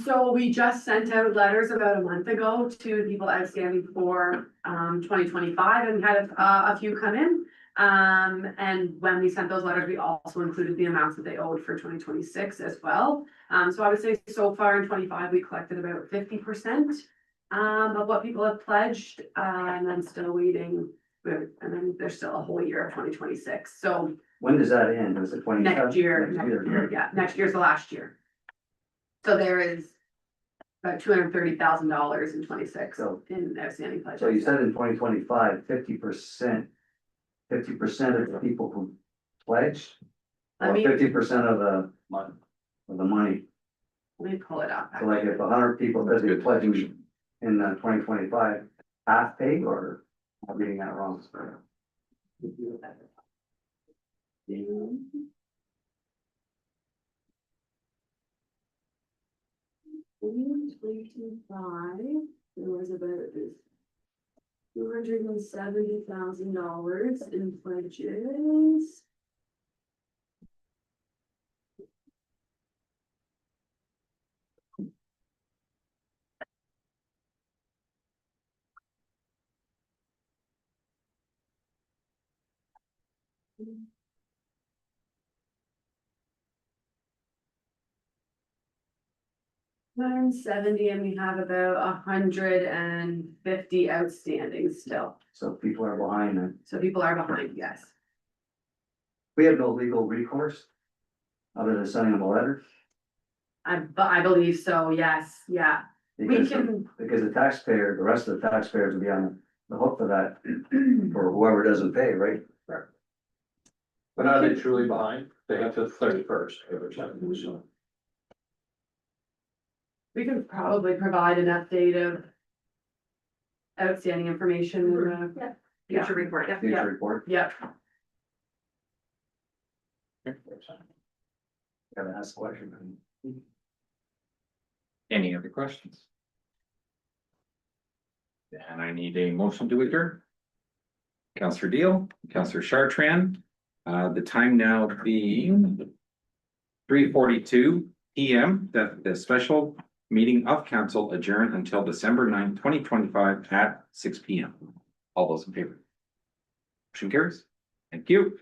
So we just sent out letters about a month ago to people outstanding for, 2025 and had a few come in. And when we sent those letters, we also included the amounts that they owed for 2026 as well. So I would say so far in 25 we collected about 50%, of what people have pledged, and then still waiting. And then there's still a whole year of 2026, so When does that end? Is it 27? next year, Next year. yeah, next year's the last year. So there is about $230,000 in 26 So- in outstanding pledges. So you said in 2025, 50% of the people who pledged? Let Or me, 50% of the money, let me pull it up. so like if 100 people said they pledged in 2025, half paid, or am I reading that wrong? In 2025, there was about $270,000 in pledges. $170, and we have about 150 outstanding still. So people are behind then. So people are behind, yes. We have no legal recourse other than sending them a letter. I believe so, yes, yeah. We Because, can, because the taxpayer, the rest of the taxpayers will be on the hook for that, for whoever doesn't pay, right? But are they truly behind? They have to 31st. we can probably provide an update of outstanding information in the future report, yeah, Future yeah, report, yeah. gotta ask a question. Any other questions? And I need a motion to adjourn. Counselor Deal, Counselor Chartran, the time now being 3:42 PM, that the special meeting of council adjourned until December 9th, 2025 at 6 PM. All those in favor? Motion carries. Thank you.